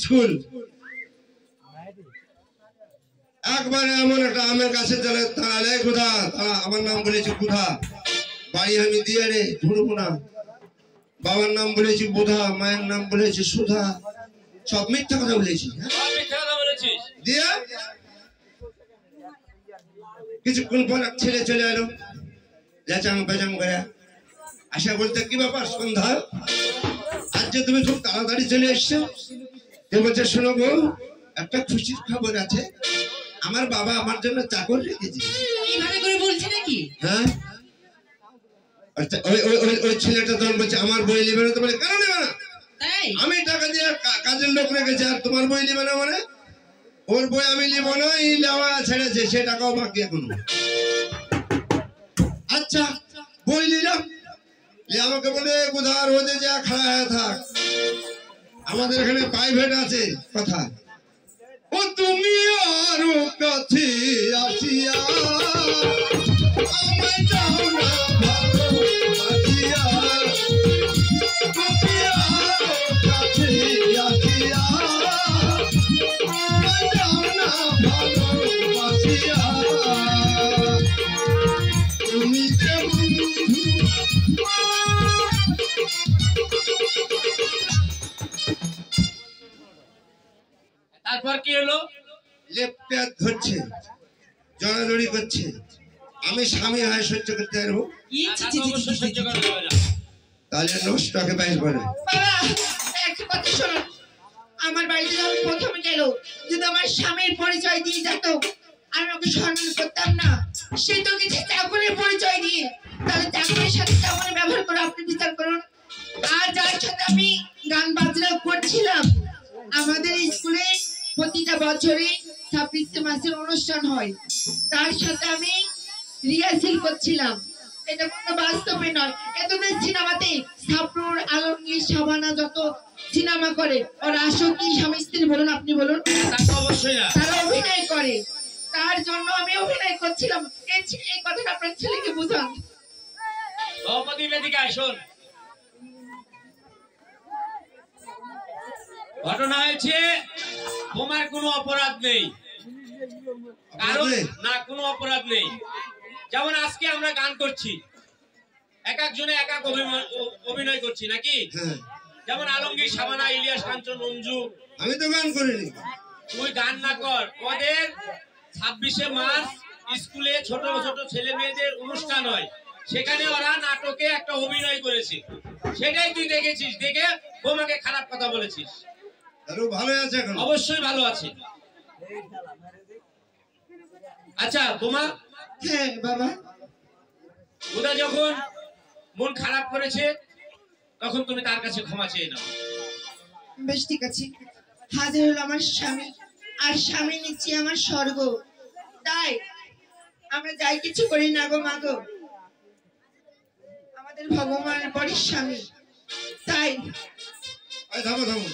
স্কুল। একবারে এমন একটা আমের গাছে দাঁড়ালে, কোথা তারা আমার নাম বলেছি কোথা, বাড়ি আমি দিয়ে রে ধরবো না। বাবার নাম বলেছি বোধা, মায়ের নাম বলেছি সুধা, সব মিথ্যা কথা বলেছি। সব মিথ্যা কথা বলেছিস। দিয়ে কিছুক্ষণ পর এক ছেলে চলে এলো, লেচাং পেচাং করে আসা বলতে, কি ব্যাপার সন্ধ্যা, আজ যে তুমি খুব তাড়াতাড়ি চলে এসছো? এ বলছে, শোনো গো, একটা খুশির খবর আছে, আমার বাবা আমার জন্য চাকর রেখেছে। এইভাবে করে বলছি নাকি? হ্যাঁ, আচ্ছা, ওই ছেলেটা তখন বলছে, আমার বই নেবে না। তো বলে, কেন নেবে না? তাই আমি টাকা দিয়ে কাজের লোক রেখেছি, আর তোমার বই নেবে না মানে? ওর বই আমি নিব না, এই নেওয়া ছেড়েছে, সে টাকাও বাকি এখনো। আচ্ছা, বই নিলাম। আমাকে বলে, কোথার রোদে যা খাড়া হয়ে থাক, আমাদের এখানে প্রাইভেট আছে কথা। ও তুমি আরো কাছে আসিয়া আমায় যাও না ভালোবাসিয়া, তুমি আরো কাছে আসিয়া আমায় যাও না ভালোবাসিয়া, তুমি যে বন্ধু। তারপর কি হলো? লেপটে ধরছে, জড়াজড়ি করছে। আমি স্বামী হয়ে সহ্য করতে পারবো? ইচ্ছি, তা ছি, তো ছি, ছি, অবশ্যই ছি, সহ্য ছি। করা যাবে না। তাহলে নষ্টকে বাইর করে। বাবা একটা কথা শুনুন, আমার বাড়িতে যখন প্রথমে গেল, যদি আমার স্বামীর পরিচয় দিয়ে যেত, আমি ওকে সম্মান করতাম না। সে তো কিছু চাকরের পরিচয় দিয়ে, তাহলে চাকরের সাথে কেমন ব্যবহার করে আপনি বিচার করুন। আর যার সাথে আমি গান বাজনা করছিলাম, আমাদের স্কুলে প্রতিটা বছরে 26 মাসের অনুষ্ঠান হয়, তার সাথে আমি রিহার্সেল করছিলাম। এটা কোনো বাস্তবে নয়। এতদিন সিনেমাতে সাপড়ুর, আলমগীর, শাবানা যত সিনেমা করে, ওরা আসো কি স্বামী স্ত্রী বলুন, আপনি বলুন? তা তো অবশ্যই না। তারা অভিনয় করে, তার জন্য আমি অভিনয় করছিলাম। এই কথাটা আপনার ছেলেকে বুঝান। সভাপতি এদিকে আসুন। ঘটনা হয়েছে, তোমার কোনো অপরাধ নেই, কারণ না কোনো অপরাধ নেই। যেমন আজকে আমরা গান করছি, এক একজনে এক এক অভিনয় করছি নাকি? হ্যাঁ, যেমন আলমগীর, শাবানা, ইলিয়াস, কাঞ্চন, মঞ্জু। আমি তো গান করিনি। তুই গান না কর, ওদের 26শে মার্চ স্কুলে ছোট ছোট ছেলে মেয়েদের অনুষ্ঠান হয়, সেখানে ওরা নাটকে একটা অভিনয় করেছে, সেটাই তুই দেখেছিস, দেখে বোমাকে খারাপ কথা বলেছিস। আরো ভালো আছে এখন? অবশ্যই ভালো আছে। আচ্ছা বোমা, হ্যাঁ বাবা, ওরা যখন মন খারাপ করেছে, তখন তুমি তার কাছে ক্ষমা চেয়ে নাও। বেশ ঠিক আছে। হাজার হলো আমার স্বামী, আর স্বামী নিচ্ছি আমার স্বর্গ। তাই আমরা যাই কিছু করি না গো মা গো, আমাদের ভগবানের পরই স্বামী। তাই এই থামো থামো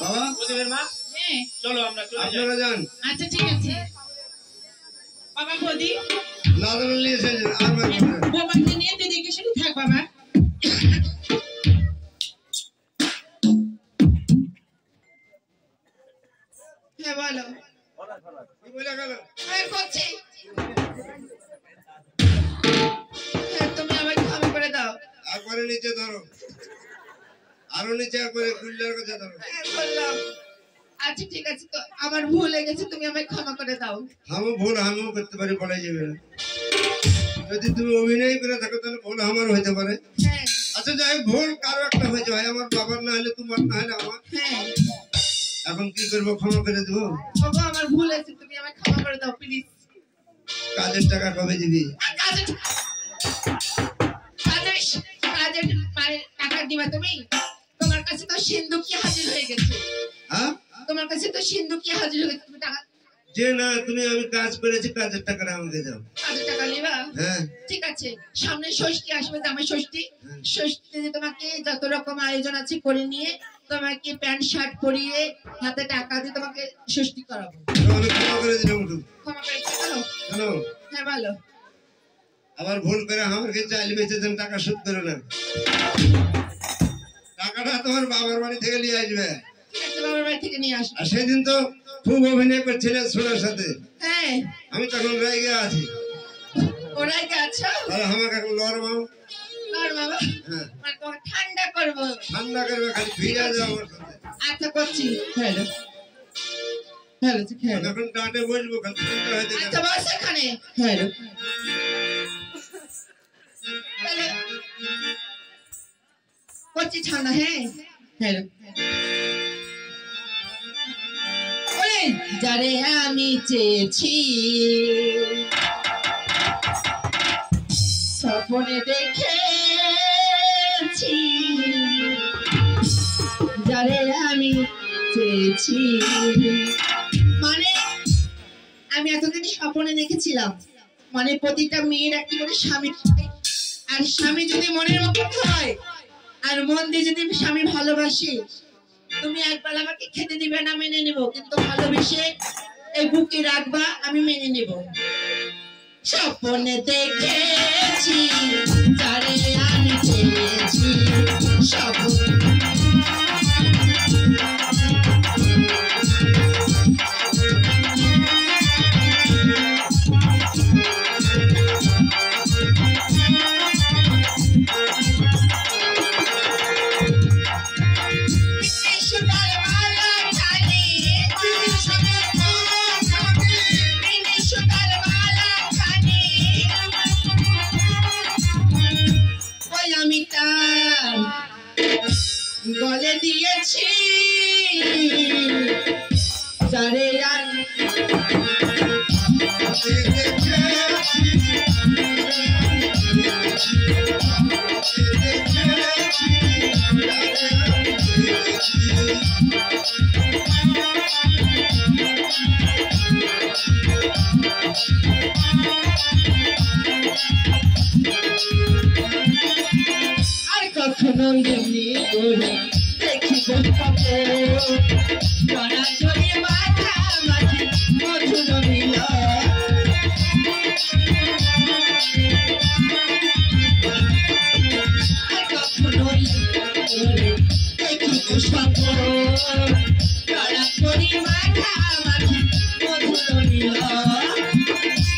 বাবা প্রদীপের মা হ্যাঁ চলো আমরা চলে যাই আপনারা যান আচ্ছা ঠিক আছে বাবা প্রদীপ লাদন নিয়ে এসেছেন আর বোমাকে নিয়ে তুই দেখে শুনে থাক বাবা হ্যাঁ বলো কি বলে গেল হ্যাঁ করছি হ্যাঁ তুমি আমায় ক্ষমা করে দাও একবারে নিচে ধরো আরো নিচে একবারে কুল্লার কাছে ধরো হ্যাঁ বললাম আচ্ছা ঠিক আছে তো আমার ভুল হয়ে গেছে তুমি আমায় ক্ষমা করে দাও আমিও ভুল আমিও করতে পারি বলাই যাবে না যদি তুমি অভিনয় করে থাকো তাহলে ভুল আমার হইতে পারে হ্যাঁ আচ্ছা যাই হোক, ভুল কারো একটা হয়েছে ভাই আমার বাবার না হলে তোমার না হলে আমার হ্যাঁ এখন কি করবো ক্ষমা করে দেবো বাবা আমার ভুল হয়েছে তুমি আমায় ক্ষমা করে দাও প্লিজ কাজের টাকা কবে দিবি কাজের কাজের কাজের মানে টাকা দিবা তুমি তোমার কাছে তো সিন্ধুকি হাজির হয়ে গেছে হ্যাঁ তোমার কাছে তো সিন্ধুকি হাজির হয়ে গেছে তুমি টাকা যে না তুমি আমি কাজ করেছি কাজের টাকাটা আমাকে দাও কাজের টাকা নিবা হ্যাঁ ঠিক আছে সামনে ষষ্ঠী আসবে জামাই ষষ্ঠী ষষ্ঠীতে তোমাকে যত রকম আয়োজন আছে করে নিয়ে তোমাকে প্যান্ট শার্ট পরিয়ে হাতে টাকা দিয়ে তোমাকে ষষ্ঠী করাবো আমি ক্ষমা করে দিলাম একটু ক্ষমা করে কেন কেন হ্যাঁ ভালো আবার ভুল করে আমাকে চাইলে বেঁচে দেন টাকা শোধ করে না টাকাটা তোমার বাবার বাড়ি থেকে নিয়ে আসবে ঠিক আছে বাবার বাড়ি থেকে নিয়ে আসবে আর সেদিন তো খুব অভিনয় করছিলে সোনার সাথে হ্যাঁ আমি তখন রাইগে আছি ওরাই আছো তাহলে আমাকে এখন লড়মাও আর বাবা হ্যাঁ মানে তোমাকে ঠান্ডা করবো ঠান্ডা করবে খালি ভিড়ে যাও আমার সাথে আচ্ছা করছি হ্যালো হ্যালো আমি এখন ডাঁটে বসবো খালি চিন্তা হইতে আচ্ছা গেলে। বস এখানে হ্যালো করছি ঠান্ডা হ্যাঁ হ্যালো ওরে যারে আমি চেয়েছি স্বপ্নে দেখেছি যারে আমি চেয়েছি মানে আমি এতদিন স্বপ্নে দেখেছিলাম মানে প্রতিটা মেয়ের একটি করে স্বামী থাকে। আর স্বামী যদি মনের মতো হয় আর মন দিয়ে যদি স্বামী ভালোবাসে তুমি একবার আমাকে খেতে দিবে না মেনে নেব কিন্তু ভালোবেসে এই বুকে রাখবা আমি মেনে নেব স্বপ্নে দেখেছি যারে আমি চেয়েছি স্বপ্ন আমি তার গলে দিয়েছি যারে আমি আর কখনো এমনি করে দেখিব কাপে পড়া চলে মাথা মাঝে মধুর মিল আর কখনো করে দেখিব স্বপ্ন পড়া চলে মাথা মাঝে মধুর মিল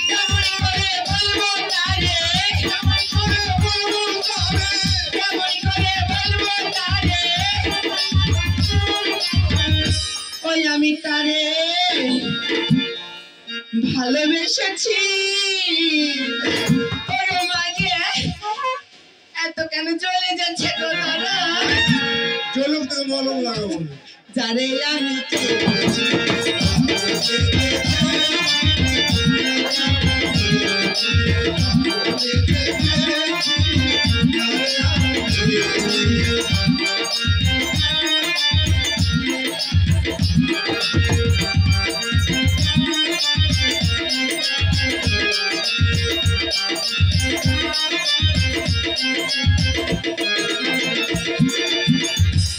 কেমন করে বলবো তারে কেমন করে বলবো তারে কেমন করে বলবো তারে ওই আমি তারে ভালোবেসেছি ওরে মাগে এত কেন চলে যাচ্ছে গো তারা চলুক তো মলম লাগাবো না। যারে আমি চেয়েছি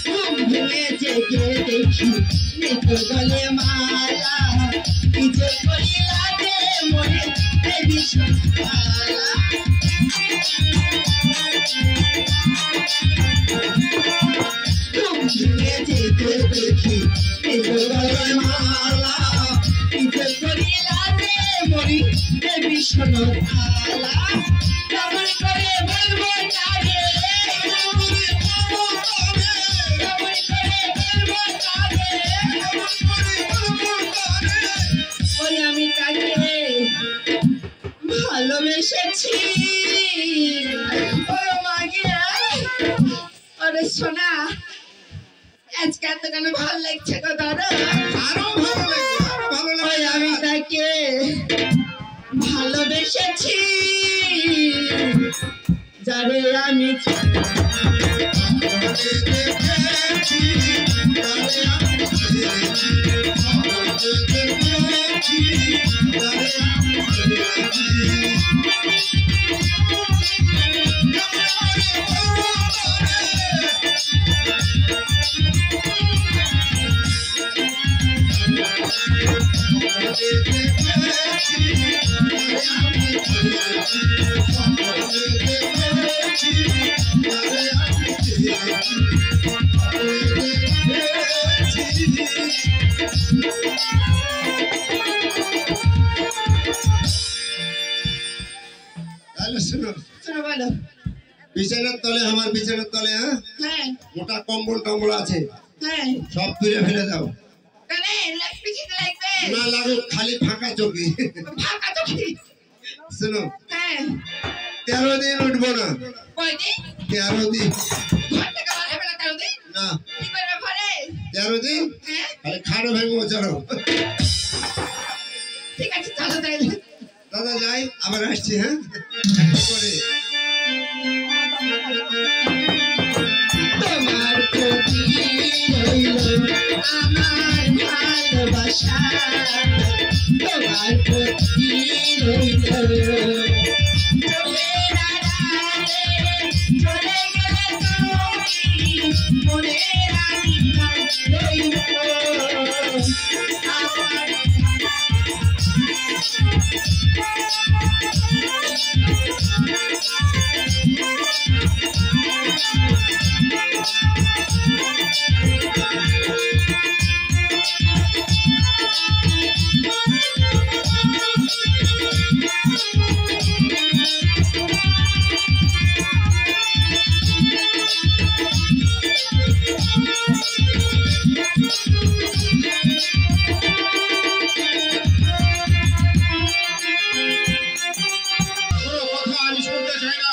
ঘুম ভেঙে জেগে দেখি নিত গলে মালা কি যে করি লাগে মনে এই ভীষণ জ্বালা। ঘুম ভেঙে জেগে দেখি নিত গলে মালা কি যে করি লাগে মনে এই ভীষণ জ্বালা। কেমন করে বলবো তারে ওই আমি তাকে ভালোবেসেছি। ওরে মাগিয়া ওরে সোনা আজকে এত কেন ভালো লাগছে গো দাদা। আরো ভালো লাগবে, আরো ভালো ওই আমি লাগবে। তাকে ভালোবেসেছি যারে আমি তাহলে শুনো, শোনো বলো। বিছানার তলে, আমার বিছানার তলে হ্যাঁ মোটা কম্বল টম্বল আছে, হ্যাঁ সব তুলে ফেলে দাও। কেন লাগবে কি লাগবে না লাগুক, খালি ফাঁকা চোখে। ফাঁকা তো কি। শুনো, হ্যাঁ 13 দিন উঠবো না। কয়দিন 13 দিন ঘর থেকে বার হবে না 13 দিন না, কি করবে ঘরে 13 দিন হ্যাঁ খালি খাড়ো ভেঙো চলো। ঠিক আছে চলো তাইলে। দাদা যাই, আবার আসছি। হ্যাঁ করে তোমার প্রতি রইল আমার ভালোবাসা, তোমার প্রতি রইল চলে গেলে তুমি মনে রইল আমার। কোনো কথা আমি শুনতে চাই না।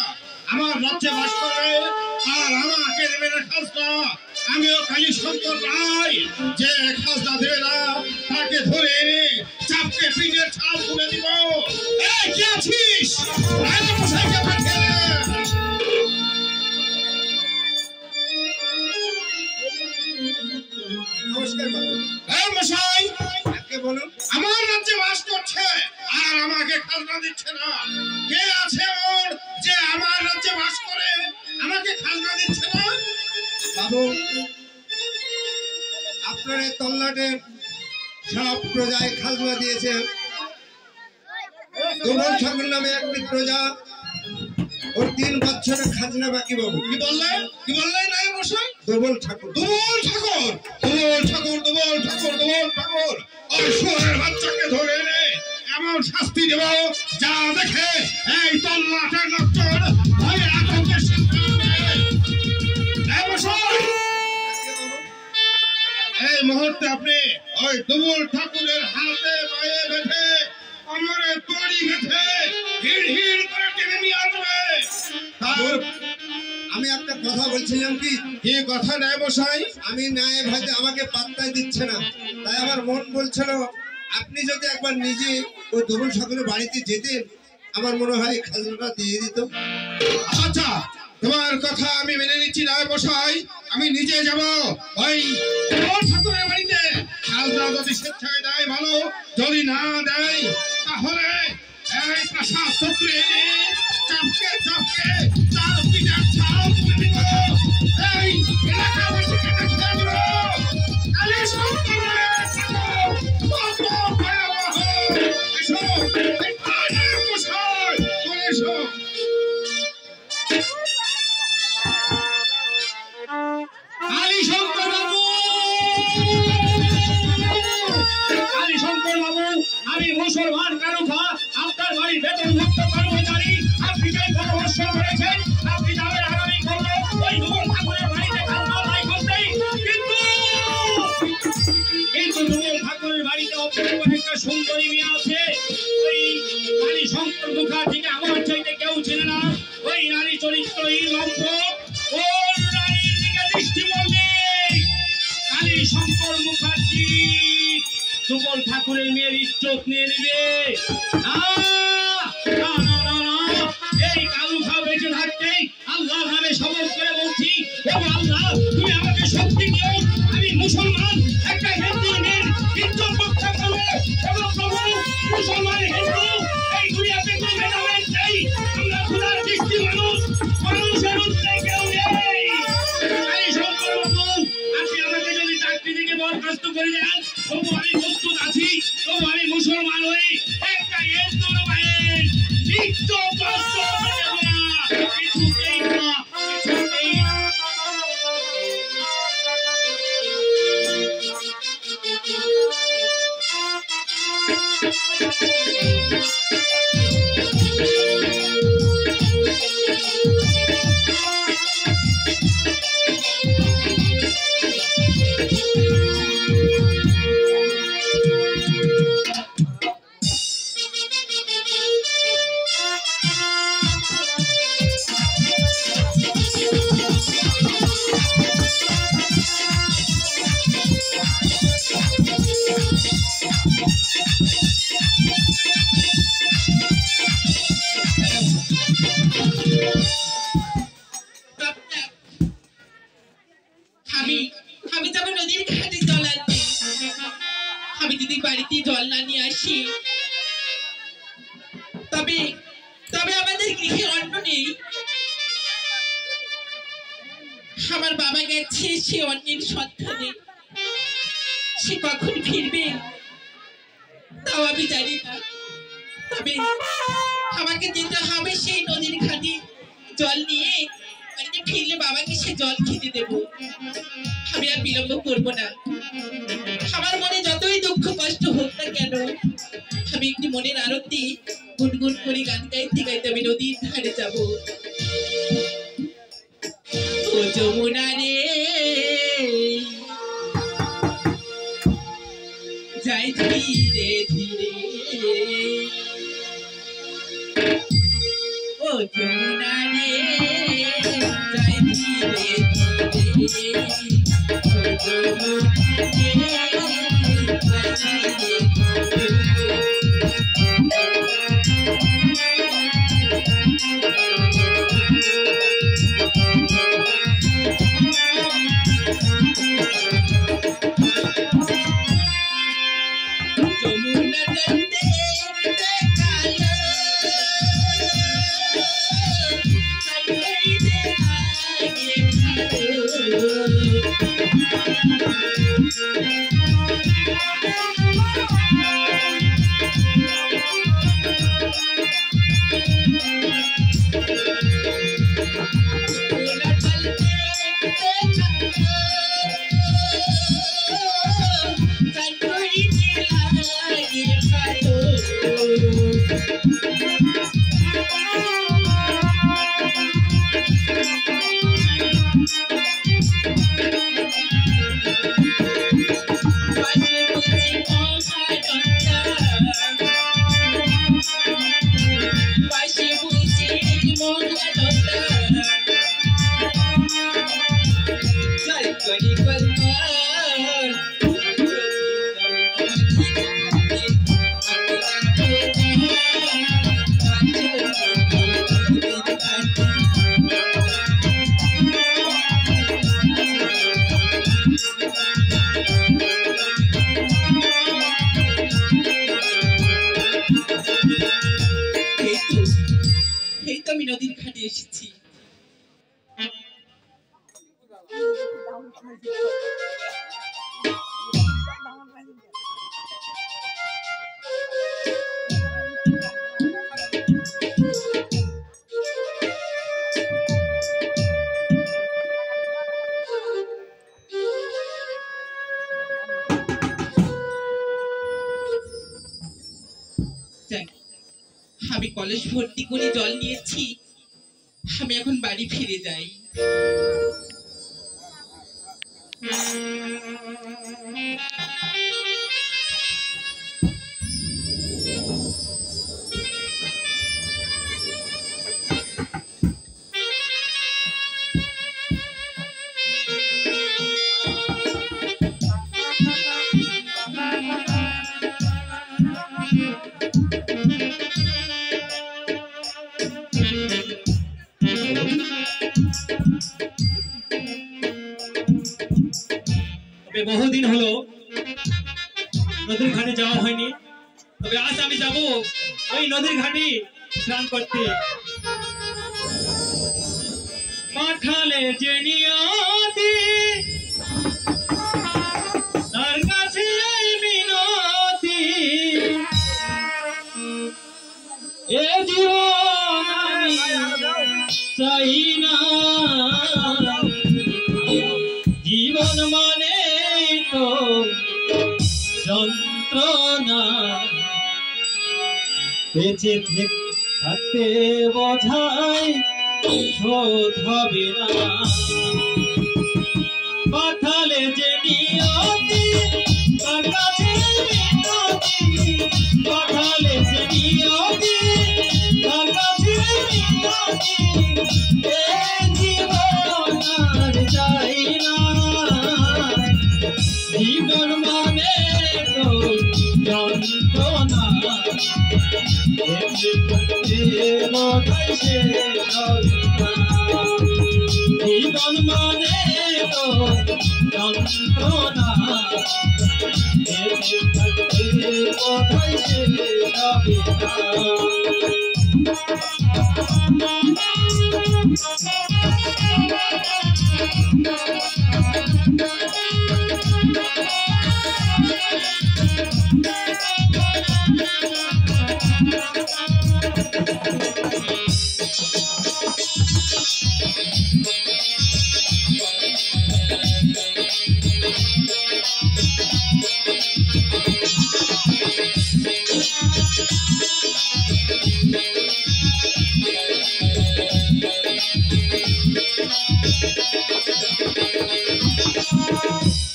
আমার রাজ্যে বাস করবে আর আমাকে দেবে না খাজনা। আমিও খালি শঙ্কর রায়, যে খাজনা দেবে না তাকে ধরে এনে চাপকে পিঠের ছাল তুলে দিব। এই কে আছিস? রাজামশাইকে পাঠিয়ে দে। নমস্কার বাবু। এই মশাই, আজকে বলুন। আমার রাজ্যে বাস করছে আর আমাকে খাজনা দিচ্ছে না। কে আছে ওর যে আমার রাজ্যে বাস করে আমাকে খাজনা দিচ্ছে না? বাবু, আপনার এই তল্লাটে সব প্রজায় খাজনা দিয়েছে। দুবল ঠাকুর নামে একটি প্রজা, ওর 3 বছরের খাজনা বাকি বাবু। কি বললেন? কি বললেন নাই মশাই? দুবল ঠাকুর। দুবল ঠাকুর, দুবল ঠাকুর, দুবল ঠাকুর, দুবল ঠাকুর। ওই শুয়োরের বাচ্চাকে ধরে এনে এমন শাস্তি দেব যা দেখে এই তল্লাটের লোকজন ভয়ে আতঙ্কে সিদ্ধ হবে। এই মশাই, এই মুহূর্তে আপনি ওই দুবল ঠাকুরের হাতে পায়ে বেঁধে কোমরে দড়ি বেঁধে হিড় হিড় করে টেনে নিয়ে আসবে। তার আমি একটা কথা বলছিলাম কি, কি কথা নেই মশাই? আমি ন্যায় ভাইতে আমাকে পাত্তাই দিচ্ছে না, তাই আমার মন বলছিল আপনি যদি একবার নিজে ওই দুবল ঠাকুরের বাড়িতে যেতেন, আমার মনে হয় খাজনাটা দিয়ে দিত। আচ্ছা, তোমার কথা আমি মেনে নিচ্ছি না মশাই। আমি নিজে যাব ওই দুবল ঠাকুরের বাড়িতে। খাজনা যদি স্বেচ্ছায় দেয় ভালো, যদি না দেয় তাহলে এই প্রাসাদ চক্রে চাপকে চাপকে তার পিঠা ছাল তুলে দিব। এই এলাকাবাসীকে দেখে দিব কালী শঙ্করের কত ভয়াবহ। এসো এই কালীর মশাই চলে এসো। কালী শঙ্কর বাবু, কালী শঙ্কর বাবু, আমি মুসলমান কারুখা আপনার বাড়ির বেতনভুক্ত কর্মচারী। আপনি যে পরামর্শ করেছেন আপনি যাবেন আগামী করলে ওই দুবল ঠাকুরের বাড়িতে খাওয়া নাই করতেই, কিন্তু দুবল ঠাকুরের বাড়িতে অপূর্ব একটা সুন্দরী মেয়ে আছে। ওই কালী শঙ্কর মুখার্জিকে আমার চাইতে কেউ চেনে না। ওই নারী চরিত্রহীন লম্প ওর নারীর দিকে দৃষ্টি মন্দির। কালী শঙ্কর মুখার্জি দুবল ঠাকুরের মেয়ের ইজ্জত নিয়ে নিবে না। না না না না, এই কালুখা বেঁচে থাকতেই আল্লাহর নামে শপথ করে বলছি, ও আল্লাহ তুমি আমাকে শক্তি দিও, আমি মুসলমান একটা হিন্দু মেয়ের ইজ্জত রক্ষা করবো। এবং প্রভু মুসলমান হিন্দু এই দুনিয়াতে কোনো ভেদাভেদ নেই, আমরা খোদার দৃষ্টি মানুষ, মানুষের উত্তরে কেউ নেই। কালী শঙ্কর বাবু আপনি আমাকে যদি চাকরি থেকে বরখাস্ত করে দেন তবু আমি প্রস্তুত আছি, তবু আমি মুসলমান হই একটা হিন্দুর মায়ের ইজ্জত নষ্ট হতে দেব না, কিছুতেই না, কিছুতেই না। আমি যাবো নদীর ঘাটে জল আনতে। আমি যদি বাড়িতে জল না নিয়ে আসি তবে তবে আমাদের গৃহে অন্ন নেই। আমার বাবা গেছে সে অন্যের সন্ধানে, সে কখন ফিরবে তাও আমি জানি না। তবে আমাকে যেতে হবে সেই নদীর ঘাটে জল নিয়ে, বাড়িতে ফিরলে বাবাকে সে জল খেতে দেবো। আমি আর বিলম্ব করবো না। আমার মনে যতই দুঃখ কষ্ট হোক না কেন আমি একটি মনের আরতি গুনগুন করে গান গাইতে গাইতে আমি নদীর ধারে যাবো। ও যমুনা রে যাই ধীরে ধীরে, ও যমুনা রে যাই ধীরে ধীরে, ও যমুনা রে যাই ধীরে ধীরে। আমি কলস ভর্তি করে জল নিয়েছি, আমি এখন বাড়ি ফিরে যাই। বহুদিন হলো নদীর ঘাটে যাওয়া হয়নি, তবে আজ আমি যাব ওই নদীর ঘাটে স্নান করতে। পাঠালে যে নিয়তি তার কাছে মিনতি, এ জীবন আমি চাই না, জীবন মানে তো যন্ত্রণা, বেঁচে থাকতে বোঝাই শোধ হবে না। পাঠালে যে নিয়তি তার কাছে মিনতি, পাঠালে যে নিয়তি তার কাছে মিনতি, এ জীবন আর চাই না, জীবন মানে তো যন্ত্রণা, জীবন মানে তো যন্ত্রণা, কোথায় সে যাবে না।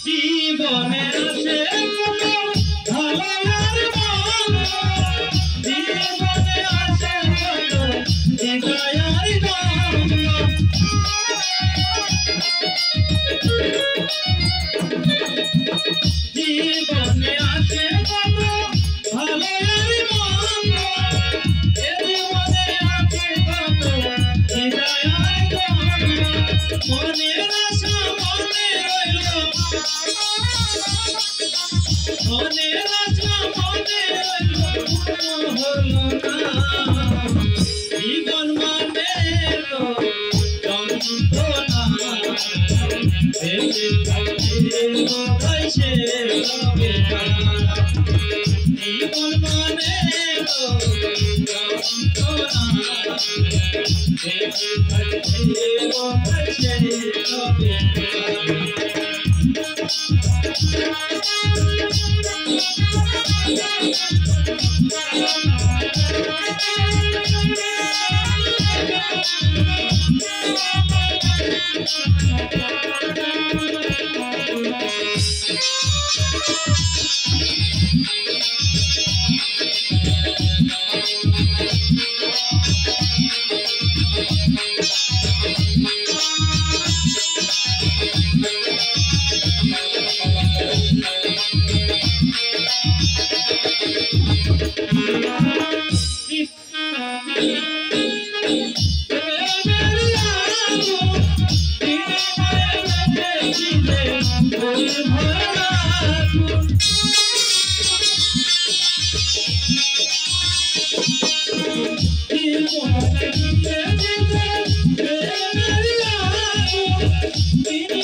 জীবনের আছে ভালো আর মন্দ, জীবনে আছে হৃদয় আর দ্বন্দ্ব, জীবনে আছে কত ভালো আর মন্দ, এ জীবনে আছে কত হৃদয় আর দ্বন্দ্ব, মনের আশা মনে রইল, মনের আশা মনে রইল হলো না, জীবন মানে তো যন্ত্রণা, বেঁচে থাকতে কোথায় সে যাবে না, জীবন মানে তো যন্ত্রণা, বেঁচে থাকতে কোথায় সে যাবে না। তিনি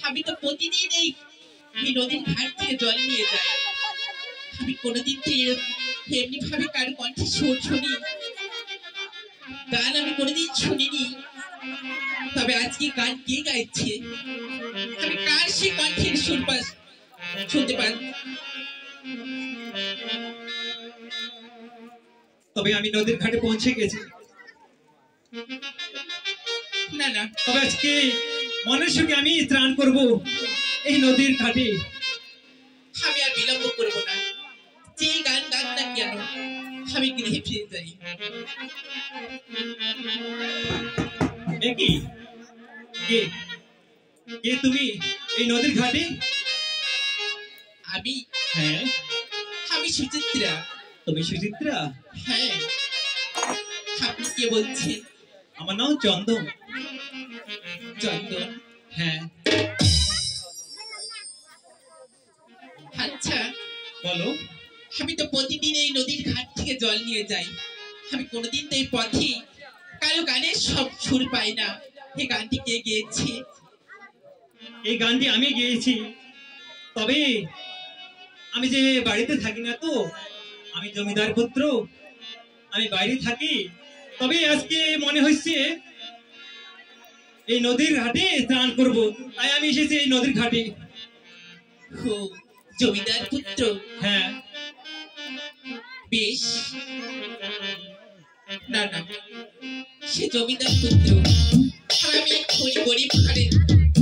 আমি তো প্রতিদিন এই নদীর ঘাট থেকে জল নিয়ে যাই। আমি কোনোদিন তো এমনি ভাবে কারো কণ্ঠে সুর শুনি, গান আমি কোনোদিন শুনিনি। তবে আজকে গান কে গাইছে, আমি কার সে কণ্ঠের সুর শুনতে পাই। তবে আমি নদীর ঘাটে পৌঁছে গেছি। না না, তবে আজকে মনের সুখে আমি স্নান করব এই নদীর ঘাটে। আমি আর বিলম্ব করবো না, যে গান গান না কেন আমি গৃহে ফিরে যাই। কি কে কে তুমি এই নদীর ঘাটে? আমি হ্যাঁ, আমি সুচিত্রা। তুমি সুচিত্রা? হ্যাঁ, আপনি কে বলছেন? আমার নাম চন্দন। চন্দন? হ্যাঁ। আচ্ছা বলো। আমি তো প্রতিদিন এই নদীর ঘাট থেকে জল নিয়ে যাই। আমি কোনোদিন তো এই পথে কারো গানের সব সুর পাই না। এই গানটি কে গেয়েছে? এই গানটি আমি গেয়েছি। তবে আমি যে বাড়িতে থাকি না, তো আমি জমিদার পুত্র, আমি বাইরে থাকি। তবে আজকে মনে হচ্ছে এই নদীর ঘাটে স্নান করব, তাই আমি এসেছি এই নদীর ঘাটে। ও, জমিদার পুত্র? হ্যাঁ। বেশ, না না, সে জমিদার পুত্র আর আমি এক গরিব ঘরের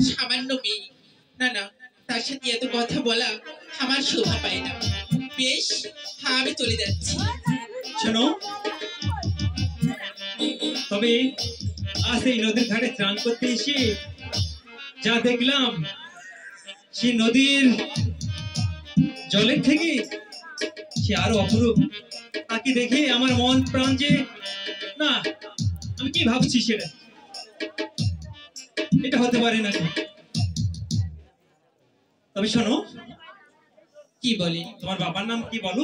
সামান্য মেয়ে। না না, তার সাথে এত কথা বলা আমার শোভা পায় না। বেশ, হ্যাঁ, আমি চলে যাচ্ছি। শোনো, তবে আজ এই নদীর ঘাটে স্নান করতে এসে যা দেখলাম, সেই নদীর জলের থেকে সে আরো অপরূপ। তাকে দেখে আমার মন প্রাণ যে, না, আমি কি ভাবছি সেটা, এটা হতে পারে না। তবে শোনো, কি বলে? তোমার বাবার নাম কি বলো?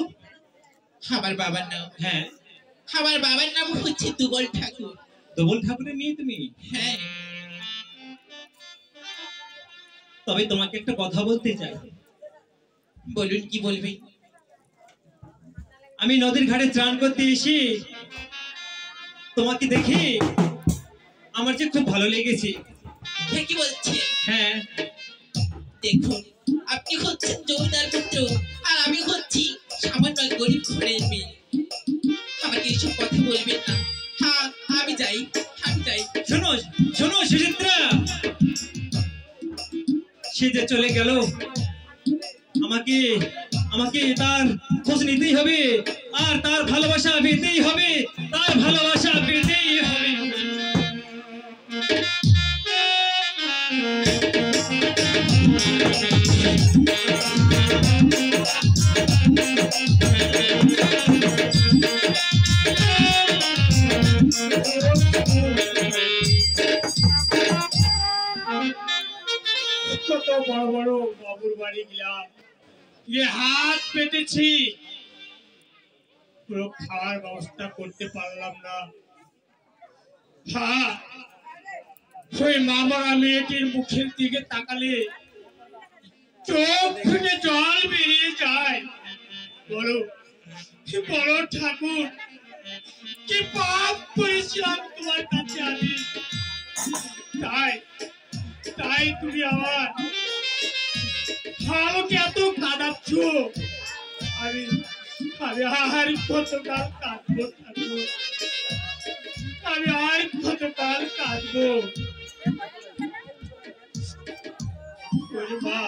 আমার বাবার নাম? হ্যাঁ, আমার বাবার নাম হচ্ছে দুবল ঠাকুর। দুবল ঠাকুরের মেয়ে তুমি? হ্যাঁ। তবে তোমাকে একটা কথা বলতে চাই। বলুন, কি বলবেন? আমি নদীর ঘাটে স্নান করতে এসে তোমাকে দেখে আমার যে খুব ভালো লেগেছে। কি বলছে? হ্যাঁ। দেখুন, আপনি হচ্ছেন জমিদার পুত্র আর আমি হচ্ছি সামান্য গরিব ঘরের মেয়ে। আমাকে এইসব কথা বলবেন না। হ্যাঁ, আমি যাই, আমি যাই। শোনো শোনো সুচিত্রা, সে যে চলে গেল, আমাকে আমাকে তার খোঁজ নিতেই হবে, আর তার ভালোবাসা পেতেই হবে, তার ভালোবাসা পেতেই হবে। কত বড় বড় বাবুর বাড়ি গেলাম, গিয়ে হাত পেতেছি, পুরো খাওয়ার ব্যবস্থা করতে পারলাম না। ওই মামারা মেয়েটির মুখের দিকে তাকালে চোখ থেকে জল বেরিয়ে যায়। বলো বলো ঠাকুর, কি পাপ করেছিলাম তোমার কাছে আমি, তাই তাই তুমি আমাকে এত কাঁদাচ্ছ। আমি আমি আর কতকাল কাঁদবো ঠাকুর, আমি আর কতকাল কাঁদবো। মা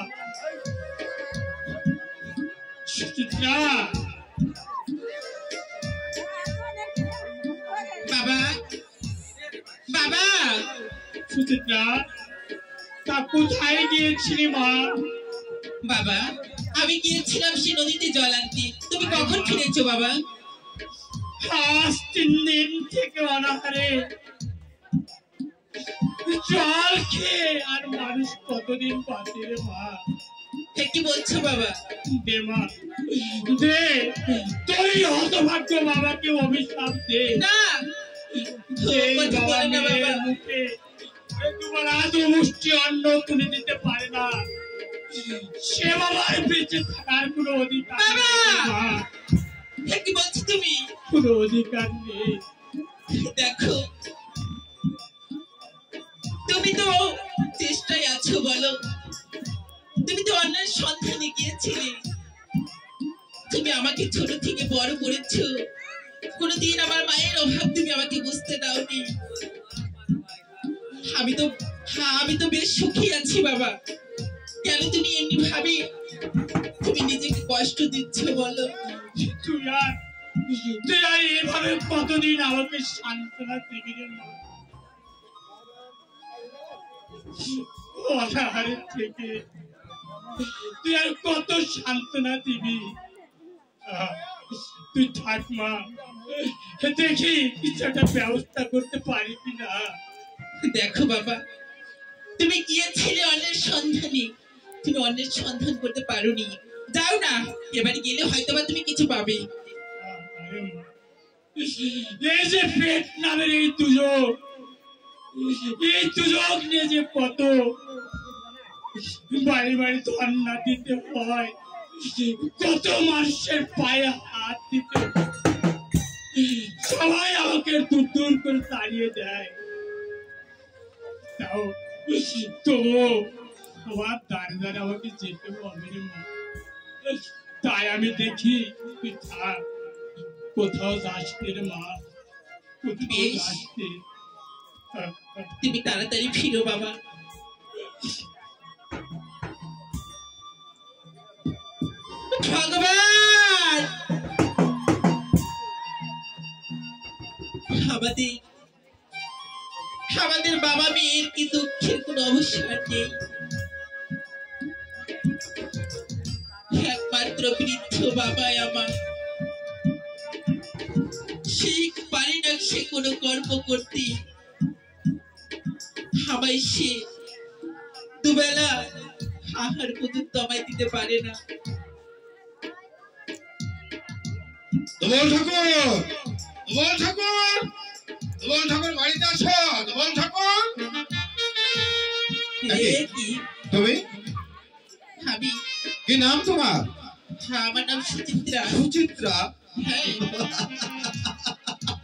সুচিত্রা, বাবা বাবা সুচিত্রা, তা কোথায় গিয়েছিলি মা? বাবা আমি গিয়েছিলাম সে নদীতে জল আনতে। তুমি কখন ফিরেছো বাবা? আজ 3 দিন থেকে অনাহারে জল খেয়ে, আর মানুষ কতদিন বাঁচে রে মা? কি বলছো বাবা? দে মা দে, তুই হতভাগ্য বাবাকে অভিশাপ দে। না এই বাবা মেয়ের মুখে তোমার আদৌ মুষ্টি অন্ন তুলে দিতে পারে না, সে বাবার বেঁচে থাকার কোনো অধিকার নেই মা। কি বলছো তুমি? কোনো অধিকার নেই। দেখো তুমি তো চেষ্টায় আছো, বলো তুমি তো অন্যের সন্ধানে গিয়েছিলে, তুমি আমাকে ছোট থেকে বড় করেছো, কোনোদিন আমার মায়ের অভাব তুমি আমাকে বুঝতে দাওনি। আমি তো বেশ সুখী আছি বাবা, কেন তুমি এমনি ভাবে তুমি নিজেকে কষ্ট দিচ্ছ বলো? তুই আর এভাবে কতদিন আমাকে সান্ত্বনা দিবি রে মা? অনাহারের থেকে তুই আর কত সান্ত্বনা দিবি? তুই থাক মা, দেখি কিছু একটা ব্যবস্থা করতে পারি কিনা। দেখো বাবা, তুমি গিয়েছিলে অন্যের সন্ধানে, তুমি অন্যের সন্ধান করতে পারোনি। যাও না, এবারে গেলে হয়তো বা তুমি কিছু পাবে। এই যে পেট নামের এই দুজক নিয়ে যে কত বাড়ি বাড়ি ধর্ণা দিতে হয়, কত মানুষের পায়ে হাত দিতে, সবাই আমাকে দূর দূর করে তাড়িয়ে দেয়, তাও তবুও আমার দাঁড়ে দাঁড়ে আমাকে যেতে হবে রে মা। তাই আমি দেখি তুই থাক, কোথাও যাস রে মা, কোথাও যাস। তুমি তাড়াতাড়ি ফিরো বাবা। ভগবান, আমাদের বাবা মেয়ের কি দুঃখের কোন অবসর নেই। একমাত্র বৃদ্ধ বাবাই আমার, সেই পারি না সে কোনো কর্ম করতে, আমায় সে দুবেলা আহার পর্যন্ত আমায় দিতে পারে না। ধবল ঠাকুর, ধবল ঠাকুর, ধবল ঠাকুর বাড়িতে আছো? ধবল ঠাকুর, তুমি? আমি। কি নাম তোমার? আমার নাম সুচিত্রা। সুচিত্রা? হ্যাঁ।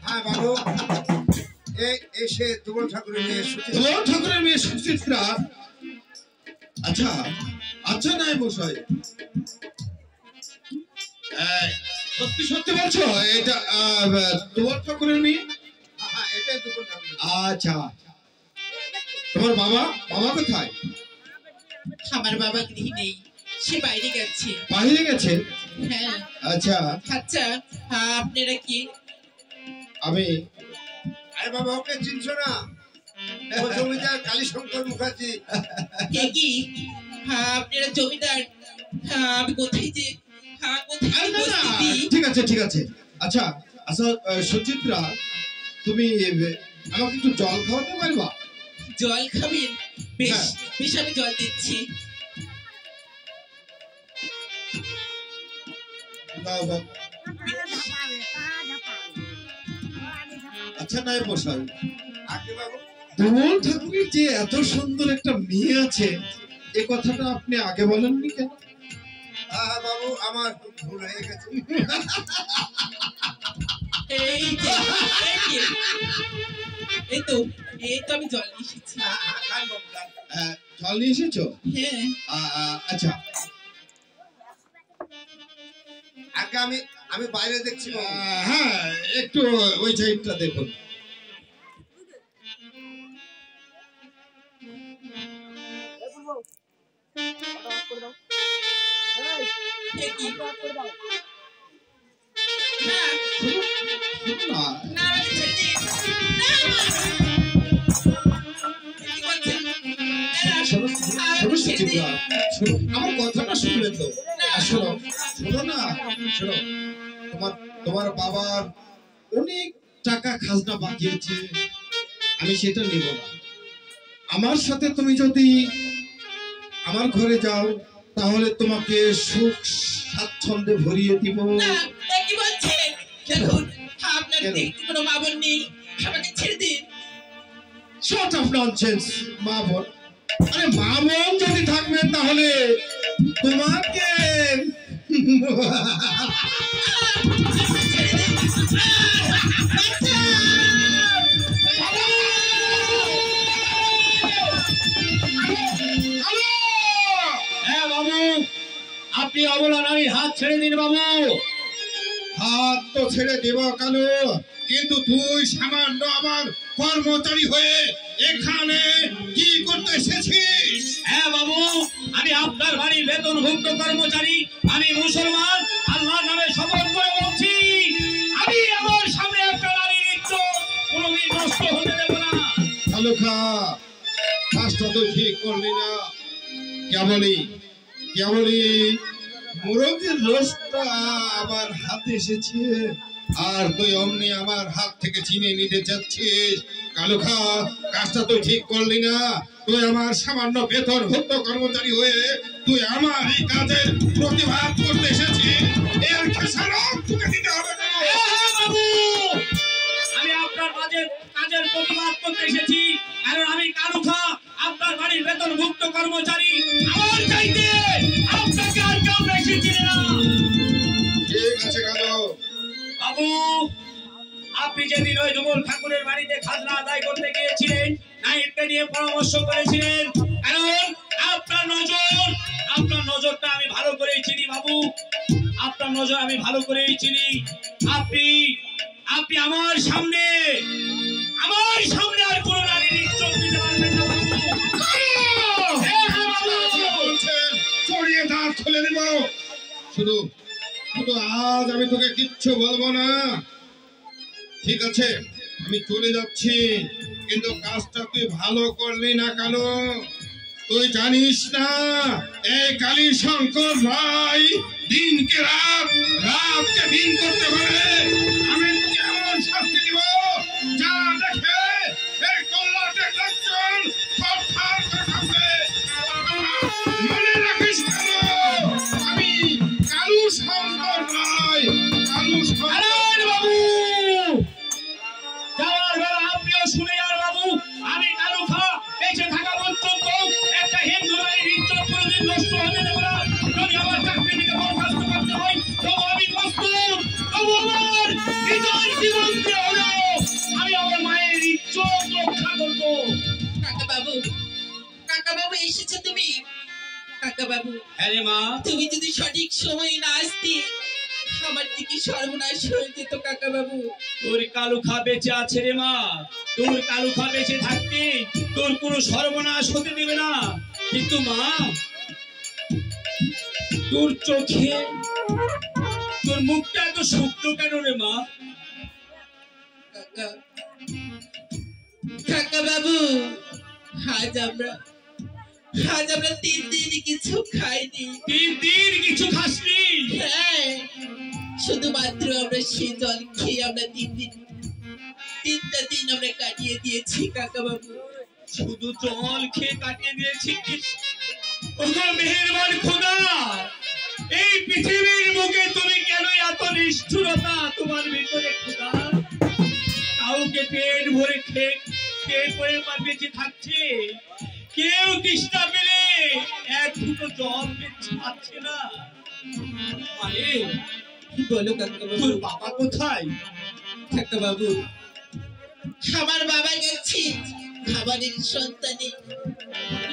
হ্যাঁ বাবু, এসে ধবল ঠাকুরের মেয়ে সুচিত্রা। ধবল ঠাকুরের মেয়ে সুচিত্রা? আচ্ছা আচ্ছা, নাই মশাই, সত্যি সত্যি বলছো এটা ধবল ঠাকুরের মেয়ে? আচ্ছা, তোমার বাবা কোথায়? আমার বাবা গৃহে নেই, সে বাইরে গেছে। বাইরে গেছে? হ্যাঁ। আচ্ছা আচ্ছা, আপনারা কি? আমি। আরে বাবা, ওকে চিনছো না? জমিদার কালীশঙ্কর মুখার্জি। কে কি? আপনারা জমিদার? আমি কোথায় যে ঠিক আছে ঠিক আছে। আচ্ছা আচ্ছা সুচিত্রা, তুমি আমাকে একটু জল খাওয়াতে পারবা? জল খাবেন? বেশ বেশ, আমি জল দিচ্ছি। আচ্ছা নাই মশাই, ধুমল ঠাকুরের যে এত সুন্দর একটা মেয়ে আছে, এ কথাটা আপনি আগে বলেননি কেন? বাবু, আমার ভুল হয়ে গেছে। এই তো আমি জল নিয়ে এসেছি। জল নিয়ে এসেছো? হ্যাঁ। আচ্ছা, আগে আমি বাইরে দেখছি। হ্যাঁ, একটু ওই সাইডটা দেখুন। আমার কথাটা শুনবে তো? শোনো শোনো না, শোনো, তোমার বাবার অনেক টাকা খাজনা বাকি আছে, আমি সেটা নিব না। আমার সাথে তুমি যদি আমার ঘরে যাও, তাহলে তোমাকে সুখ স্বাচ্ছন্দ্যে ভরিয়ে দিব। কি বলছেন? দেখুন, আপনার কোনো মা বোন নেই, আমাকে ছেড়ে দিন। Short of nonsense. মা বোন? আরে মা বোন যদি থাকবে তাহলে তোমাকে আপনি অবলা নারীর হাত ছেড়ে দিন বাবু। হাত তো ছেড়ে দেব কালু, কিন্তু তুই সামান্য আমার কর্মচারী হয়ে এখানে কি করতে এসেছিস? হ্যাঁ বাবু, আমি আপনার বাড়ির বেতনভুক্ত কর্মচারী। আমি মুসলমান, আল্লাহর নামে শপথ করে বলছি, আমি আমার সামনে একটা নারীর ইজ্জত কোনোদিন নষ্ট হতে দেব না। কালু খা, কাজটা তো ঠিক করলি না। কেবলই মুরগির রোস্টটা আমার হাতে এসেছে, আর তুই অমনি আমার হাত থেকে চিনে নিতে চাচ্ছিস। কালু খা, কাজটা তুই ঠিক করলি না। তুই আমার সামান্য বেতনভুক্ত কর্মচারী হয়ে তুই আমার এই কাজের প্রতিবাদ করতে এসেছিস, এর খেসারত তোকে দিতে হবে না। বাবু, আমি আপনার কাজের প্রতিবাদ করতে এসেছি, কারণ আমি কালু খা, আপনার বাড়ির বেতনভুক্ত কর্মচারী। আমার চাইতে আপনাকে আর কেউ বেশি চিনে না। ঠিক আছে কালু বাবু, আপনি যেদিন ওই ধুমল ঠাকুরের বাড়িতে খাজনা আদায় করতে গিয়েছিলেন, নাইবকে নিয়ে পরামর্শ করেছিলেন, কারণ আপনার নজরটা আমি ভালো করেই চিনি বাবু। আপনার নজর আমি ভালো করেই চিনি। আপনি আমার সামনে আর কোন নারীর ইজ্জত দিতে পারবেন না বাবু। চড়িয়ে দাঁত খুলে দেব। শুধু আজ আমি তোকে কিচ্ছু বলবো না, ঠিক আছে? আমি চলে যাচ্ছি, কিন্তু কাজটা তুই ভালো করলি না কালু। তুই জানিস না, এই কালী শঙ্কর রায় দিনকে রাতকে দিন করতে পারে। আমি তোকে এমন শাস্তি দিব যা দেখে এই কল্যাণের লোকজন থরথর করে কাঁপবে। মনে রাখিস কালু, আমি কালু শঙ্কর রায়, বাবু যাওয়ার বেলা আপনিও শুনে যান বাবু, আমি কালু খা বেঁচে থাকা পর্যন্ত একটা হিন্দু নারীর ইজ্জত কোনোদিন নষ্ট হতে দেব না। যদি আমার চাকরি থেকে বরখাস্ত করতে হয়, তবু আমি প্রস্তুত, তবু আমার হৃদয় জীবন দিয়ে হলো আমি আমার মায়ের ইজ্জত রক্ষা করবো। কাকা বাবু এসেছো তুমি? কাকা বাবু, হ্যাঁ রে মা, তুমি যদি সঠিক সময়ে না আসতে, আমার দিকে সর্বনাশ হয়ে যেত কাকা বাবু। তোর কালু খা বেঁচে আছে রে মা, তোর কালু খা বেঁচে থাকতে তোর কোনো সর্বনাশ হতে দেবে না। কিন্তু মা, তোর চোখে তোর মুখটা এত শুকনো কেন রে মা? কাকা বাবু, আজ আমরা 3 দিন কিছু খাইনি। 3 দিন কিছু খাসনি? হ্যাঁ, শুধুমাত্র আমরা সেই জল খেয়ে আমরা 3টা দিন আমরা কাটিয়ে দিয়েছি কাকা বাবু। শুধু জল খেয়ে কাটিয়ে দিয়েছিস? ওগো মেহেরবান খোদা, এই পৃথিবীর বুকে তুমি কেন এত নিষ্ঠুরতা তোমার ভিতরে খোদা? কাউকে পেট ভরে কে করে বেঁচে থাকছে, কেউ তৃষ্ণা পেলে এক ফুটো জল পাচ্ছে না। আরে বলো কাকা বাবু। তোর বাবা কোথায়? কাকা বাবু, আমার বাবা গেছে খাবারের সন্তানে,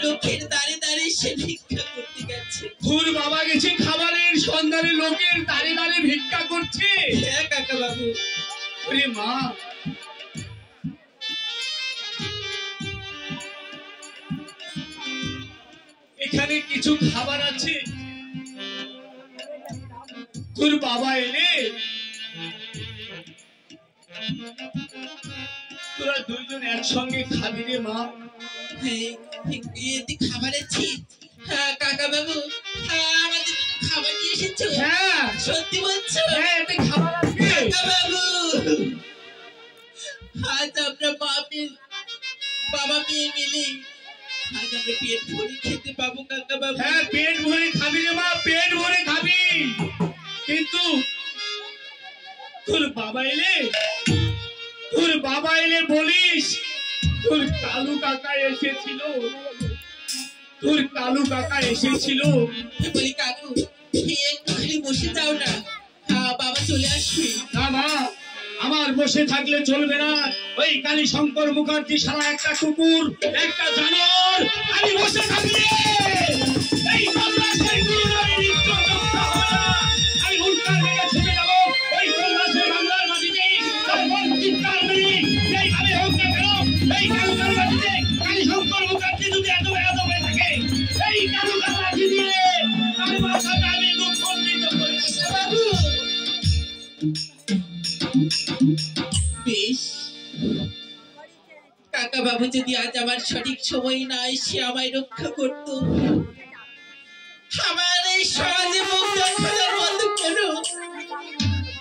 লোকের দাঁড়ে দাঁড়িয়ে সে ভিক্ষা করতে গেছে। তোর বাবা গেছে খাবারের সন্ধানে, লোকের দাঁড়ে দাঁড়িয়ে ভিক্ষা করছে? হ্যাঁ কাকা বাবু। ওরে মা, এখানে কিছু খাবার আছে, তোর বাবা এলে তোরা দুইজন একসঙ্গে খাবি রে মা। এতে খাবার আছে? হ্যাঁ কাকা বাবু, আমাদের জন্য খাবার নিয়ে এসেছো? হ্যাঁ সত্যি বলছো? হ্যাঁ, এতে খাবার আছে। কাকা বাবু, আজ আমরা বাবা মেয়ে মিলে আজ আমরা পেট ভরে খেতে পাবো কাকা বাবু। হ্যাঁ, পেট ভরে খাবি রে মা, পেট ভরে খাবি। কিন্তু তোর বাবা এলে বলিস তোর কালু কাকা এসেছিল, তোর কালু কাকা এসেছিল। বলি কাকু, একটুখানি বসে যাও না, বাবা চলে আসবে। না মা, আমার বসে থাকলে চলবে না। ওই কালী শঙ্কর মুখার্জি সারা একটা কুকুর, একটা জানোয়ার, আমি বসে থাকলে এই বাংলাদেশের গুরুজনের ইজ্জত রক্ষা হবে না। আমি উল্টার দিকে ছুটে যাবো ওই কল্যাণের বাংলার মাটিতে, তারপর চিৎকার করি এইভাবে হোক না কেন, এই কালুকার মাটিতে কালী শঙ্কর মুখার্জি যদি এত বেড়াতে হয়ে থাকে, এই কালুকার মাটি দিয়ে তার মাথাটা আমি দুঃখণ্ডিত করে বাবু। বেশ, কাকা বাবু যদি আজ আমার সঠিক সময় না এসে আমায় রক্ষা করত, আমার এই সমাজে মুখ দেখানোর মতো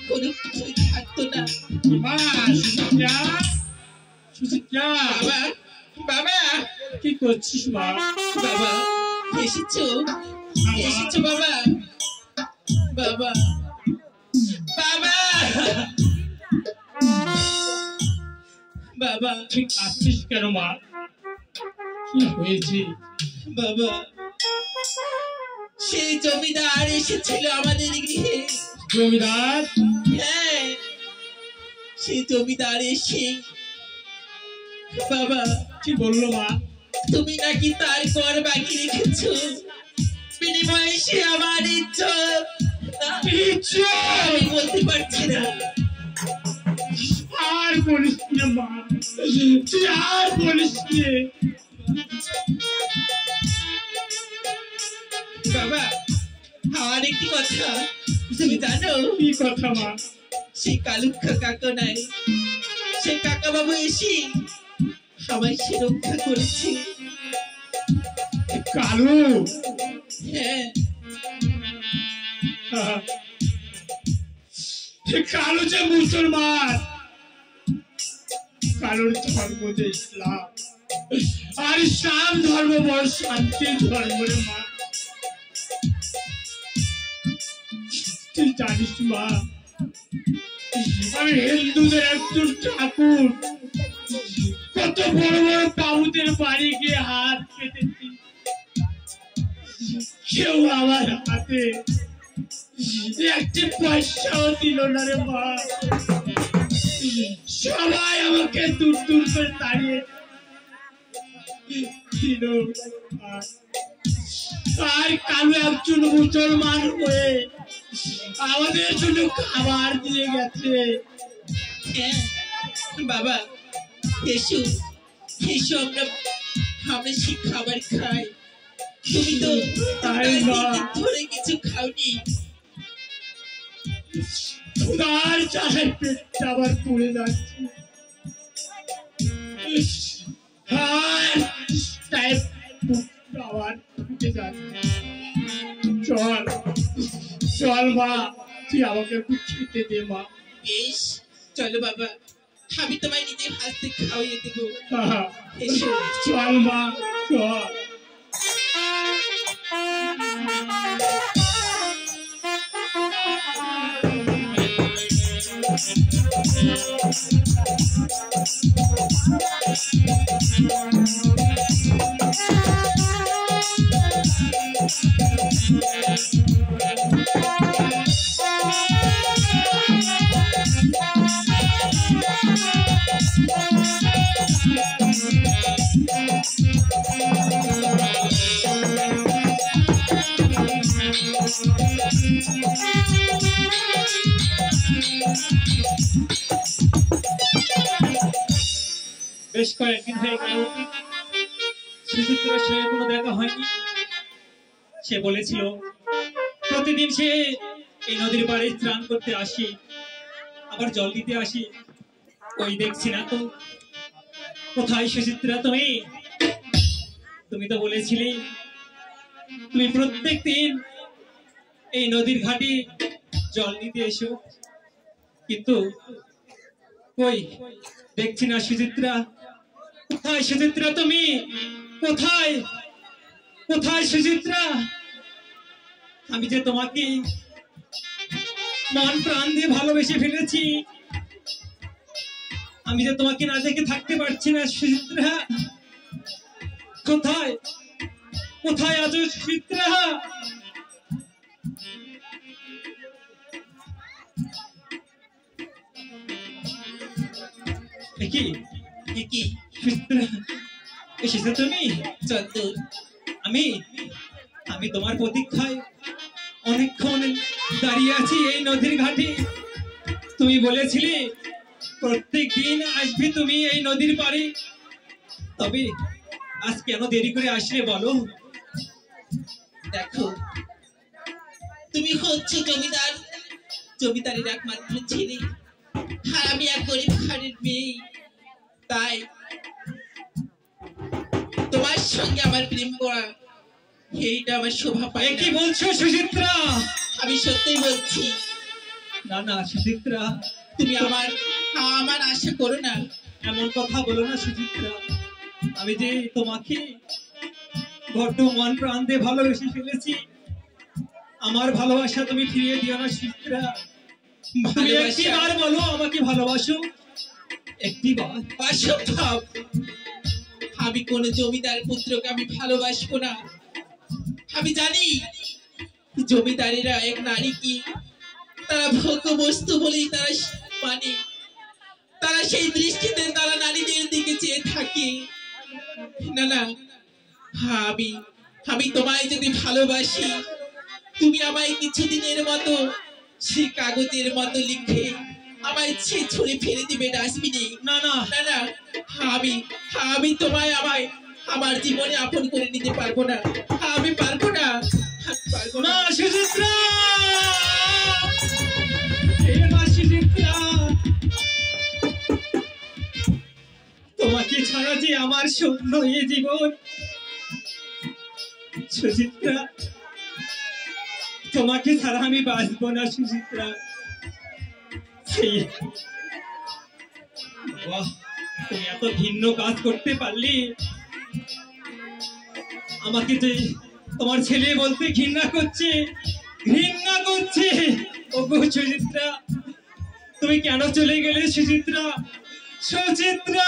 কোনো কিছুই থাকতো না। বাবা, বাবা, কি করছিস মা? বাবা এসেছো, এসেছো বাবা, বাবা, বাবা, বাবা। ঠিক আসছিস কেন মা? কি হয়েছে? বাবা, সেই জমিদার এসেছিল আমাদের গৃহে। জমিদার? হ্যাঁ, সেই জমিদার এসে বাবা কি বললো মা? তুমি নাকি তার কর বাকি রেখেছো, বিনিময়ে সে আমার ইজ্জত। আমি বলতে পারছি না। আর বলিস না মা, তুই আর বলিস না। বাবা, আর একটি কথা তুমি জানো? কি কথা মা? সেই কালু কাকা নাই, সেই কাকা বাবু এসে সবাই সে রক্ষা করেছে। কালু? হ্যাঁ, কালু যে মুসলমান, কালুর ধর্ম যে ইসলাম, আর ইসলাম ধর্ম বড় শান্তির ধর্ম রে মা। তুই জানিস মা, আমি হিন্দুদের একজন ঠাকুর, কত বড় বড় বাবুদের বাড়ি গিয়ে হাত পেতেছি, কেউ আমার হাতে একটি পয়সাও দিল না রে মা। সবাই আমাকে দূর দূর করে তাড়িয়ে দিল। আর কালু একজন মুসলমান হয়ে আমাদের জন্য খাবার দিয়ে গেছে। হ্যাঁ বাবা, এসো এসো, আমরা সেই খাবার খাই। তুমি তো ধরে কিছু খাওনি। ক্ষুধার চাষের পেটটা আবার পড়ে যাচ্ছে। আর তাই বুকটা আবার ফুটে যাচ্ছে। চল চল মা, তুই আমাকে একটু খেতে দে মা। বেশ, চলো বাবা, আমি তোমায় নিজের হাত থেকে খাওয়াইয়ে দেবো। এসো। চল মা, চল। Thank you. বেশ কয়েকদিন হয়ে গেল সুচিত্রার সঙ্গে কোনো দেখা হয়নি। সে বলেছিল প্রতিদিন সে এই নদীর পাড়ে স্নান করতে আসি, আবার জল দিতে আসি। ওই দেখছি না তো। কোথায় সুচিত্রা তুমি? তুমি তো বলেছিলে তুমি প্রত্যেক দিন এই নদীর ঘাটে জল দিতে এসো, কিন্তু কই দেখছি না সুচিত্রা। কোথায় সুচিত্রা তুমি? কোথায় কোথায় সুচিত্রা? আমি যে তোমাকে মন প্রাণ দিয়ে ভালোবেসে ফেলেছি, আমি যে তোমাকে না দেখে থাকতে পারছি না সুচিত্রা। কোথায় কোথায় আছো সুচিত্রা? কি সুচিত্রা, এসেছো তুমি? চন্দন, আমি আমি তোমার প্রতীক্ষায় অনেকক্ষণ দাঁড়িয়ে আছি এই নদীর ঘাটে। তুমি বলেছিলে প্রত্যেক দিন আসবে তুমি এই নদীর পাড়ে, তবে আজ কেন দেরি করে আসলে বলো? দেখো, তুমি হচ্ছে জমিদারের একমাত্র ছেলে, আর আমি এক গরিব ঘরের মেয়ে। তাই তোমার সঙ্গে আমার প্রেম করা এইটা আমার শোভা পায়। কি বলছো সুচিত্রা? আমি সত্যি বলছি। না না সুচিত্রা, তুমি আমার আশা করো না। এমন কথা বলো না সুচিত্রা। আমি যে তোমাকে বড্ড মন প্রাণ দিয়ে ভালোবেসে ফেলেছি, আমার ভালোবাসা তুমি ফিরিয়ে দিও না সুচিত্রা। একটিবার বলো আমাকে ভালোবাসো, একটিবার। অসম্ভব, আমি কোন জমিদার পুত্রকে আমি ভালোবাসবো না। আমি জানি জমিদারেরা এক নারী কি তারা ভোগ্য বস্তু বলেই তারা মানে, তারা সেই দৃষ্টিতে তারা নারীদের দিকে চেয়ে থাকে। না না, আমি তোমায় যদি ভালোবাসি, তুমি আমায় কিছুদিনের মতো সেই কাগজের মতো লিখে আমায় ছুঁড়ে ফেলে দিবে ডাস্টবিনে। না না না না, আমি তোমায় আমার জীবনে আপন করে নিতে পারবো না। আমি পারবো না, পারবো না সুচিত্রা। সুচিত্রা, তোমাকে ছাড়া যে আমার শূন্য এ জীবন। সুচিত্রা, তোমাকে ছাড়া আমি বাঁচবো না সুচিত্রা। বাহ, তুমি এত ভিন্ন কাজ করতে পারলি। আমাকে যে তোমার ছেলে বলতে ঘৃণা করছে। ওগো সুচিত্রা, তুমি কেন চলে গেলে সুচিত্রা? সুচিত্রা,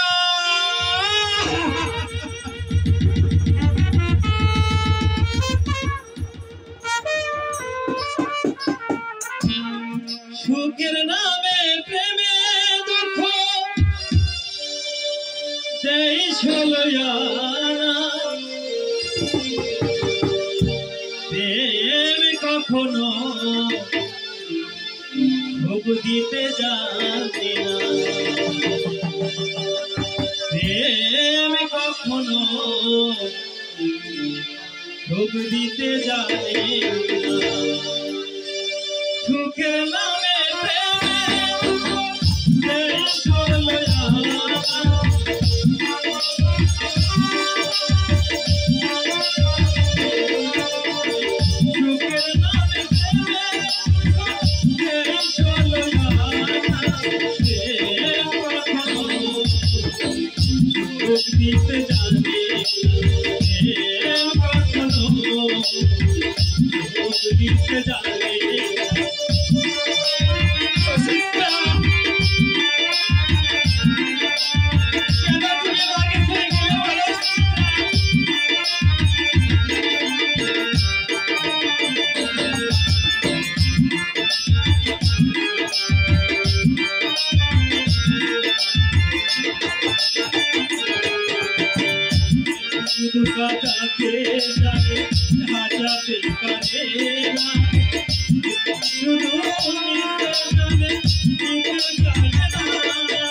সুখের নামে প্রেমে দুঃখ দেই প্রেম কখনো ভোগ দিতে জানে না, প্রেম কখনো ভোগ দিতে জানে না। সুখের নামে দিতে জানে, দিতে জানে। কাটাতে জানে হাজাতে পারে না, শুধু জানে জানে না।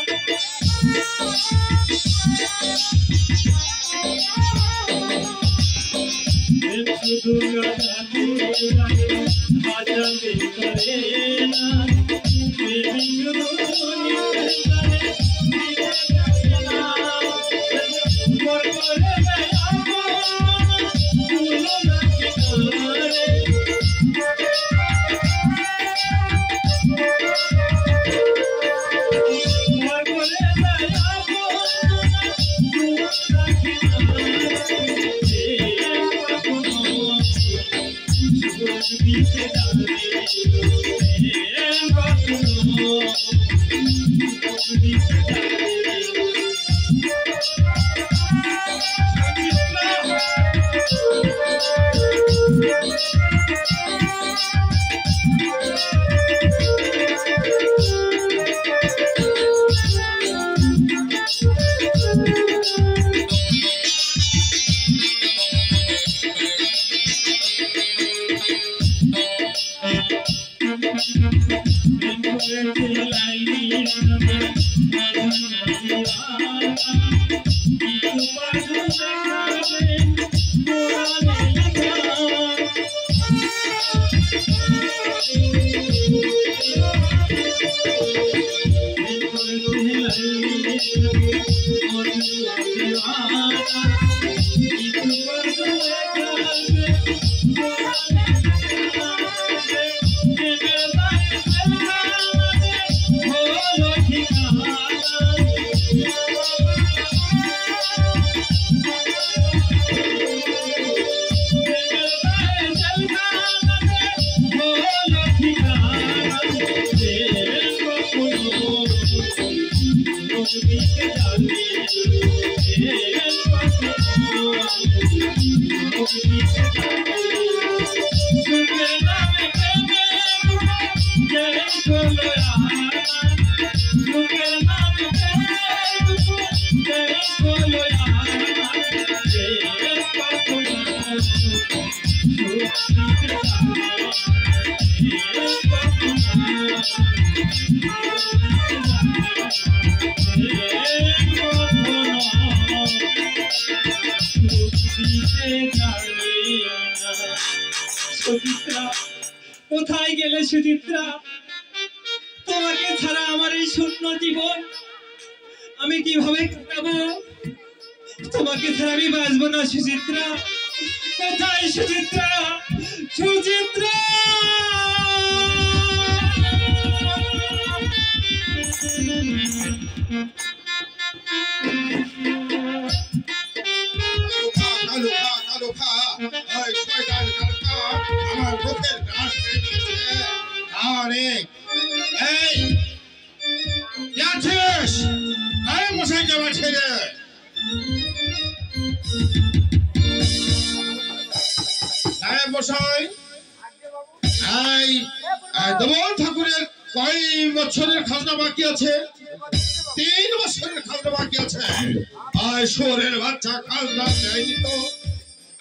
কোথায় গেলে সুচিত্রা? তোমাকে ছাড়া আমার এই শূন্য জীবন আমি কিভাবে কাটাবো? তোমাকে ছাড়া আমি বাঁচবো না সুচিত্রা। কোথায় সুচিত্রা? সুচিত্রা! ঠাকুরের কয় বছরের খাজনা বাকি আছে? 3 বছরের খাজনা বাকি আছে। শহরের বাচ্চা খাজনা দেয়নি তো।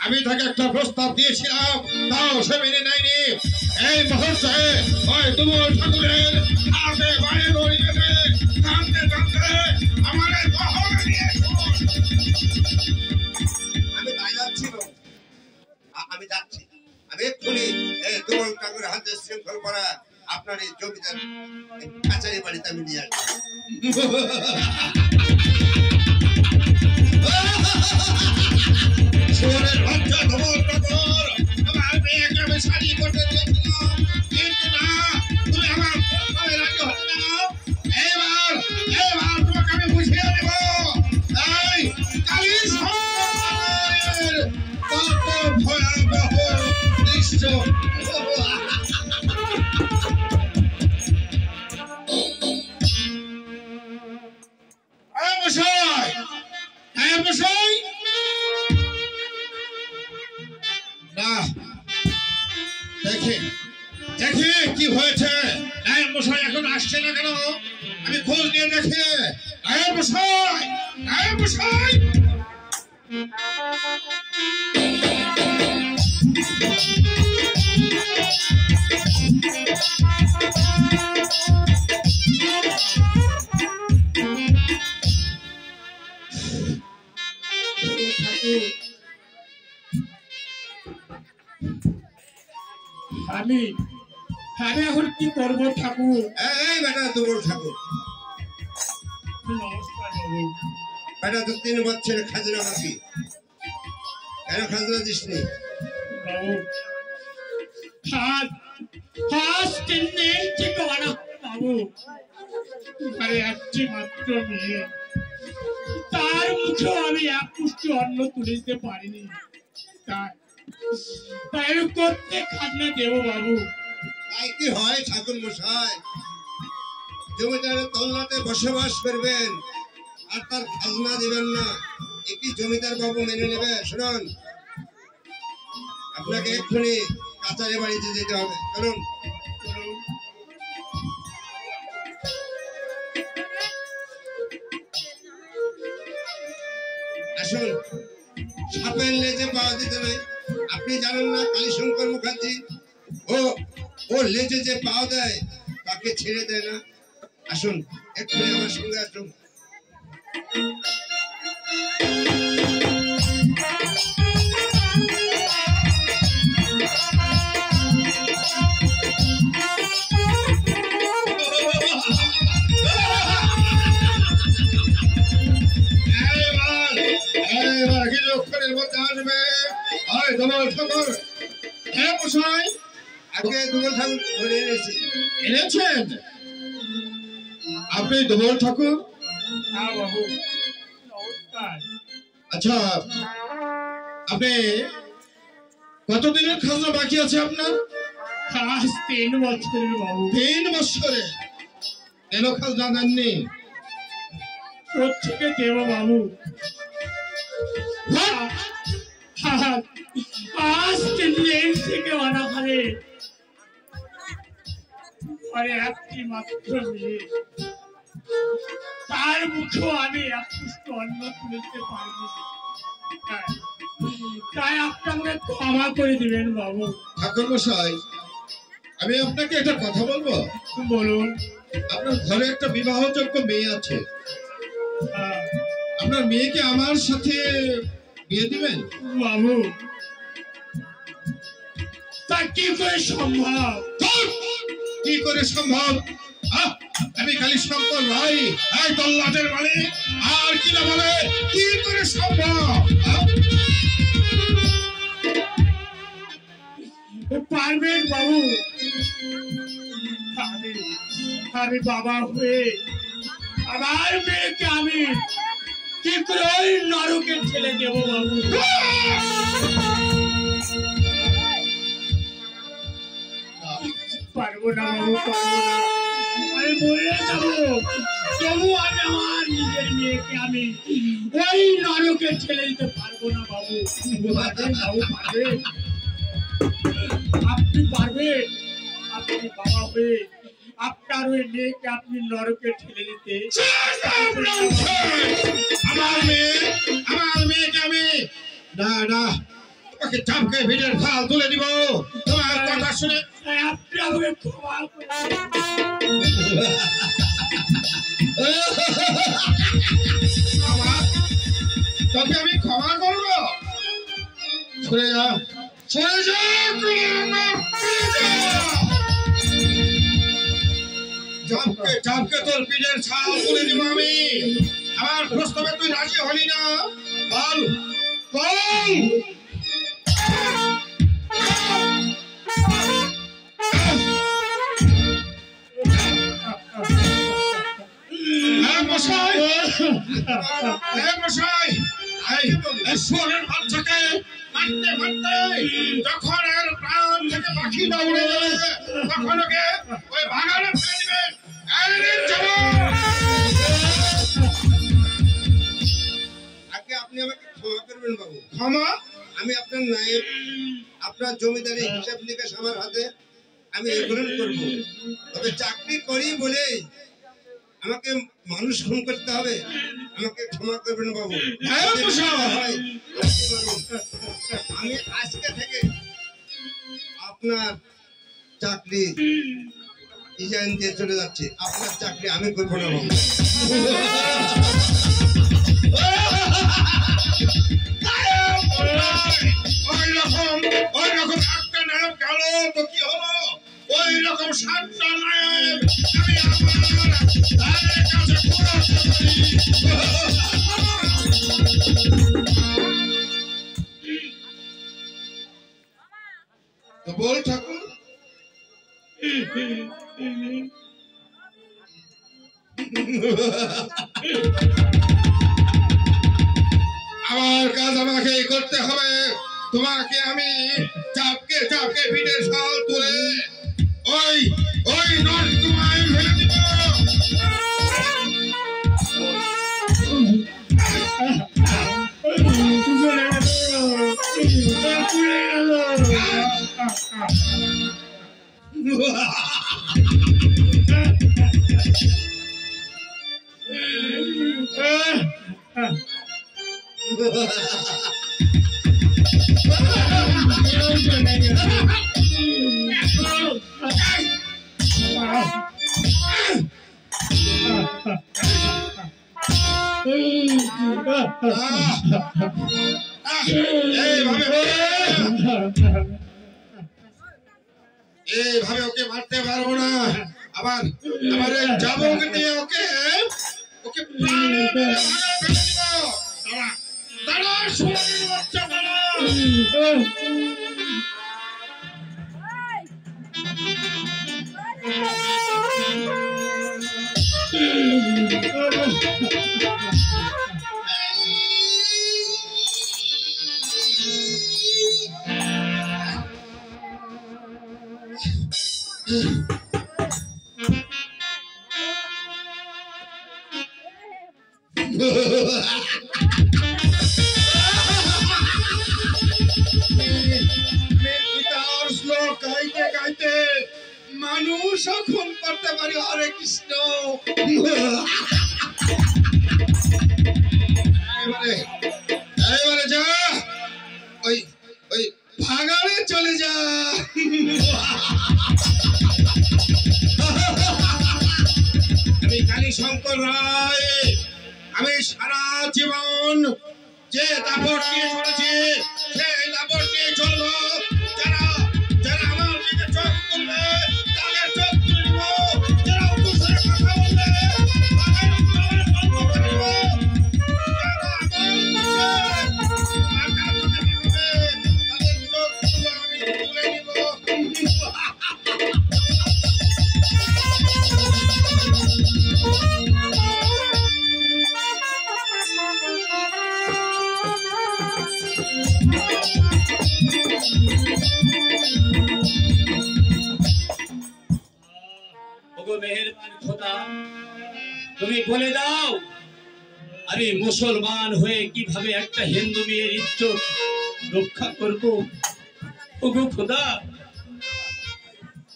আমি তাকে একটা প্রস্তাব দিয়েছিলাম, তাও সে মেনে নেয়নি। এই মুহূর্তে তোমার ঠাকুরের হাতে বাড়ি দড়ি বেঁধে কাঁদতে কাঁদতে আমার গহনা নিয়ে আমি তাই যাচ্ছি। আমি যাচ্ছি, আমি এক্ষুনি তোমার ঠাকুরের হাতে শৃঙ্খল করা আপনার এই জমিদার কাছারি বাড়িতে আমি নিয়ে আসছি। শহরের বাচ্চা তোমার ঠাকুর আমার মেয়েকে আমি শাড়ি করতে দিয়েছিলাম, কিন্তু না, তুমি আমার প্রস্তাবে রাজি হলে না। এবার তোমাকে আমি বুঝিয়ে দেব এই কালীর সংসারের কত ভয়াবহ দৃশ্য। দেখে কি হয়েছে? নায়েব মশাই এখন আসছে না কেন? আমি খোঁজ নিয়ে দেখে। নায়েব মশাই, নায়েব মশাই! আমি এখন কি করবো ঠাকুর? এই বেটা দুর্বল ঠাকুর, নমস্কার বাবু। বেটা তো 3 বছরের খাজনা বাকি, কেন খাজনা দিসনি? বাবু ফার্স্ট 3 দিন থেকে আনা বাবু, আরে একটি মাত্র মেয়ে, তার মুখেও আমি এক পুষ্টি অন্ন তুলে দিতে পারিনি, তাই আমি করতে খাজনা দেবো বাবু। তাই কি হয় ঠাকুর মশাই? জমিদারের তল্লাটে বসবাস করবেন আর তার খাজনা দিবেন না, একই জমিদার বাবু মেনে নেবে? শুনুন, আপনাকে এক্ষুনি কাছারি বাড়িতে যেতে হবে। চলুন। আসুন, সাপের লেজে পাওয়া দিতে নাই। আপনি জানেন না কালীশঙ্কর মুখার্জি ও লেজে যে পাওয়া দেয় তাকে ছেড়ে দেয় না। আসুন, এক্ষুনি আমার সঙ্গে আসুন। আপনি দুবল ঠাকুর? হ্যাঁ বাবু, নমস্কার। আচ্ছা, আপনি কতদিনের খাজনা বাকি আছে আপনার? 3 বছরের বাবু। 3 বছরে কেন খাজনা দেননি? কোথেকে দেব বাবু? আজ 3 দিন থেকে অনাহারে, আরে একটি মাত্র মেয়ে, তার মুখেও আমি এক পুষ্ট অন্ন তুলতে পারিনি, তাই আপনাকে ক্ষমা করে দিবেন বাবু। ঠাকুর মশাই, আমি আপনাকে একটা কথা বলবো? বলুন। আপনার ঘরে একটা বিবাহযোগ্য মেয়ে আছে, আপনার মেয়েকে আমার সাথে বিয়ে দিবেন? বাবু, তা কি করে সম্ভব? কি করে সম্ভব? আমি কালীশঙ্কর রায়, এই তল্লাটের মালিক, আর কি না বলে কি করে সম্ভব? পারবেন বাবু? আমি বাবা হয়ে আমার মেয়েকে আমি কি করে ওই নরকে ঠেলে দেবো বাবু? পারবো না বাবু, পারবো না। আমি মরে যাবো, তবু আমি আমার নিজের মেয়েকে আমি ওই নরকে ঠেলে দিতে পারবো না বাবু। পারবেন বাবু? পারবেন? আপনি পারবেন? আপনি বাবা হয়ে আপনার ওই মেয়েকে আপনি নরকে ঠেলে দিতে? আমার মেয়েকে আমি না তোমাকে চাপকে ভিড়ের খাল তুলে দিব। তোমার কথা শুনে আপনি আমাকে ক্ষমা তোকে আমি ক্ষমা করবো? সরে যা, সরে যা, চাপকে তোর পিঠের ছাল তুলে দিব আমি। আমার প্রস্তাবে তুই রাজি হলি না? বল বল। বাচ্চাকে মারতে মারতে যখন এর প্রাণ থেকে পাখিটা উড়ে যাবে তখন ওকে ওই বাগানে ফেলে দিবে। আগে আপনি আমাকে ক্ষমা করবেন বাবু। ক্ষমা? আমি আপনার নায়েব, আপনার জমিদারি হিসাব নিকাশ আমার হাতে, আমি গ্রহণ করব। তবে চাকরি করি বলে আমাকে মানুষ খুন করতে হবে? আমাকে ক্ষমা করবেন বাবু। আমি আজকে থেকে আপনার চাকরি ডিজাইন দিয়ে চলে যাচ্ছি। আপনার চাকরি আমি করবো না বাবু। ওই রকম একটা নাম গেল তো কি হলো? সাতটা নায়ক আমি আমার ধারে কাছে ঘোরাতে পারি। বল ঠাকুর। আমার কাজ আমাকে করতে হবে। তোমাকে আমি চাপকে চাপকে পিঠের শাল তুলে ওই ওই নর্দমায় ফেলে দিব। এইভাবে ওকে মারতে পারবো না। আবার আবার যাবো ওকে নিয়ে ওকে ওকে প্রাণে মেরে ভাগে ফেলে দিব। দাঁড়া দাঁড়া সোনার বাচ্চা দাঁড়া। গাইতে গাইতে মানুষ খুন করতে পারি। হরে কৃষ্ণ। এবারে যা ওই ওই ভাগাড়ে চলে যা। আমি কালী শঙ্কর রায়। আমি সারা জীবন যে দাপট নিয়ে চলেছি সেই দাপট নিয়ে চলবো। যারা যারা আমার দিকে চোখ তুলবে তাদের চোখ তুলে দিব। যারা উদ্দেশ্যে কথা বলবে তাদের উদ্দেশ্যে বন্ধ করে দিব। যারা আমার মাথা তুলে দিবে তাদের চোখ তুলে আমি তুলে দিব। তুমি বলে দাও আমি মুসলমান হয়ে কিভাবে একটা হিন্দু মেয়ের ইজ্জত রক্ষা করবো। ওগো খোদা,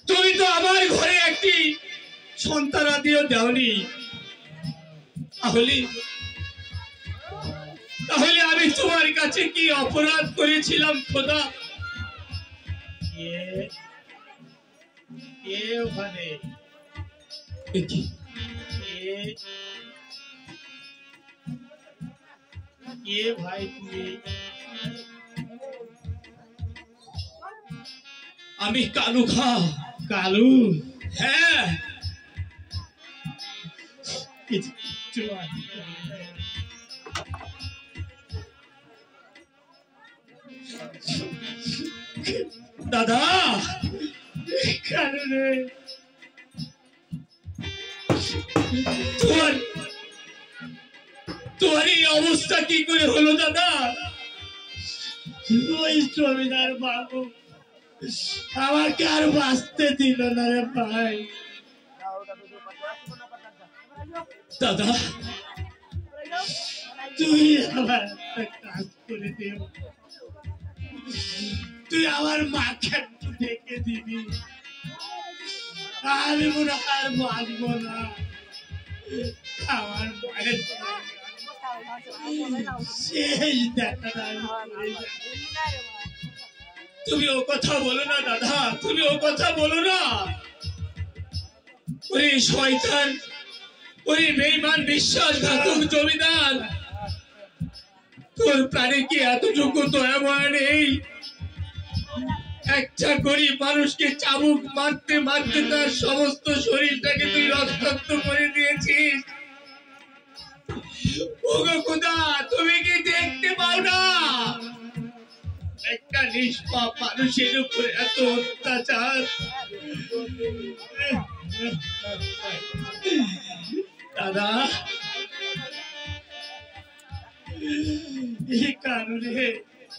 তুমি তো আমার ঘরে একটি সন্তানাদিও দাওনি। তাহলে তাহলে আমি তোমার কাছে কি অপরাধ করেছিলাম খোদা? ওখানে ভাই তুমি? আমি কালু খা। কালু? হ্যাঁ। দাদা কালু রে, তোমার এই অবস্থা কি করে হলো দাদা? ওই জমিদার বাবু আমাকে আর বাঁচতে দিল না রে ভাই। দাদা তুই আমার একটা কাজ করে দে। তুই আমার মাকে দেখে দিবি। আমি মনে আর বাঁচবো না। আমার মায়ের শেষ দেখা। তুমি ও কথা বলো না দাদা, তুমি ও কথা বলো না। ওরে শয়তান, ওরে বেঈমান বিশ্বাসঘাতক জমিদার, তোর প্রাণে কি এতটুকু দয়া মায়া নেই? একটা গরিব মানুষকে চাবুক মারতে মারতে তার সমস্ত শরীরটাকে তুই রক্তাক্ত করে দিয়েছিস। ওগো খোদা, তুমি কি দেখতে পাও না একটা নিষ্পাপ মানুষের উপরে এত অত্যাচার? দাদা, এই কারণে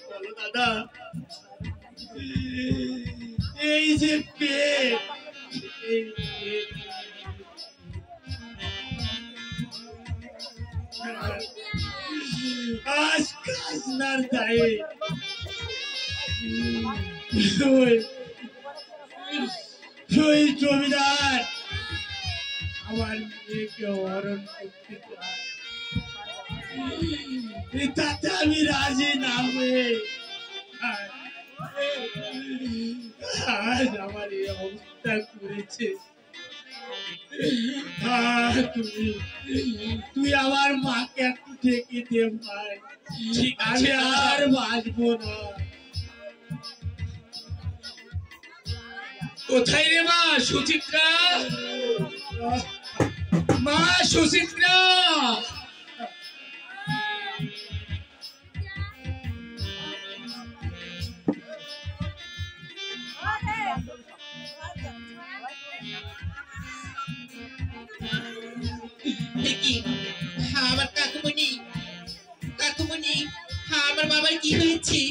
বলো দাদা, এই যে পেট, এই পেট আজ খাজনার দায়ে ওই জমিদার আমার মেয়েকে হরণ করতে চায়, তাতে আমি রাজি না হয়ে আজ আমার এই অবস্থা করেছে। তুই আমার মাকে একটু ঠেকে দে ভাই, আমি আর বাঁচবো না। কোথায় রে মা সুচিত্রা? মা সুচিত্রা, আমার কাকুমণি, কাকুমণি, আমার বাবার কি হয়েছে?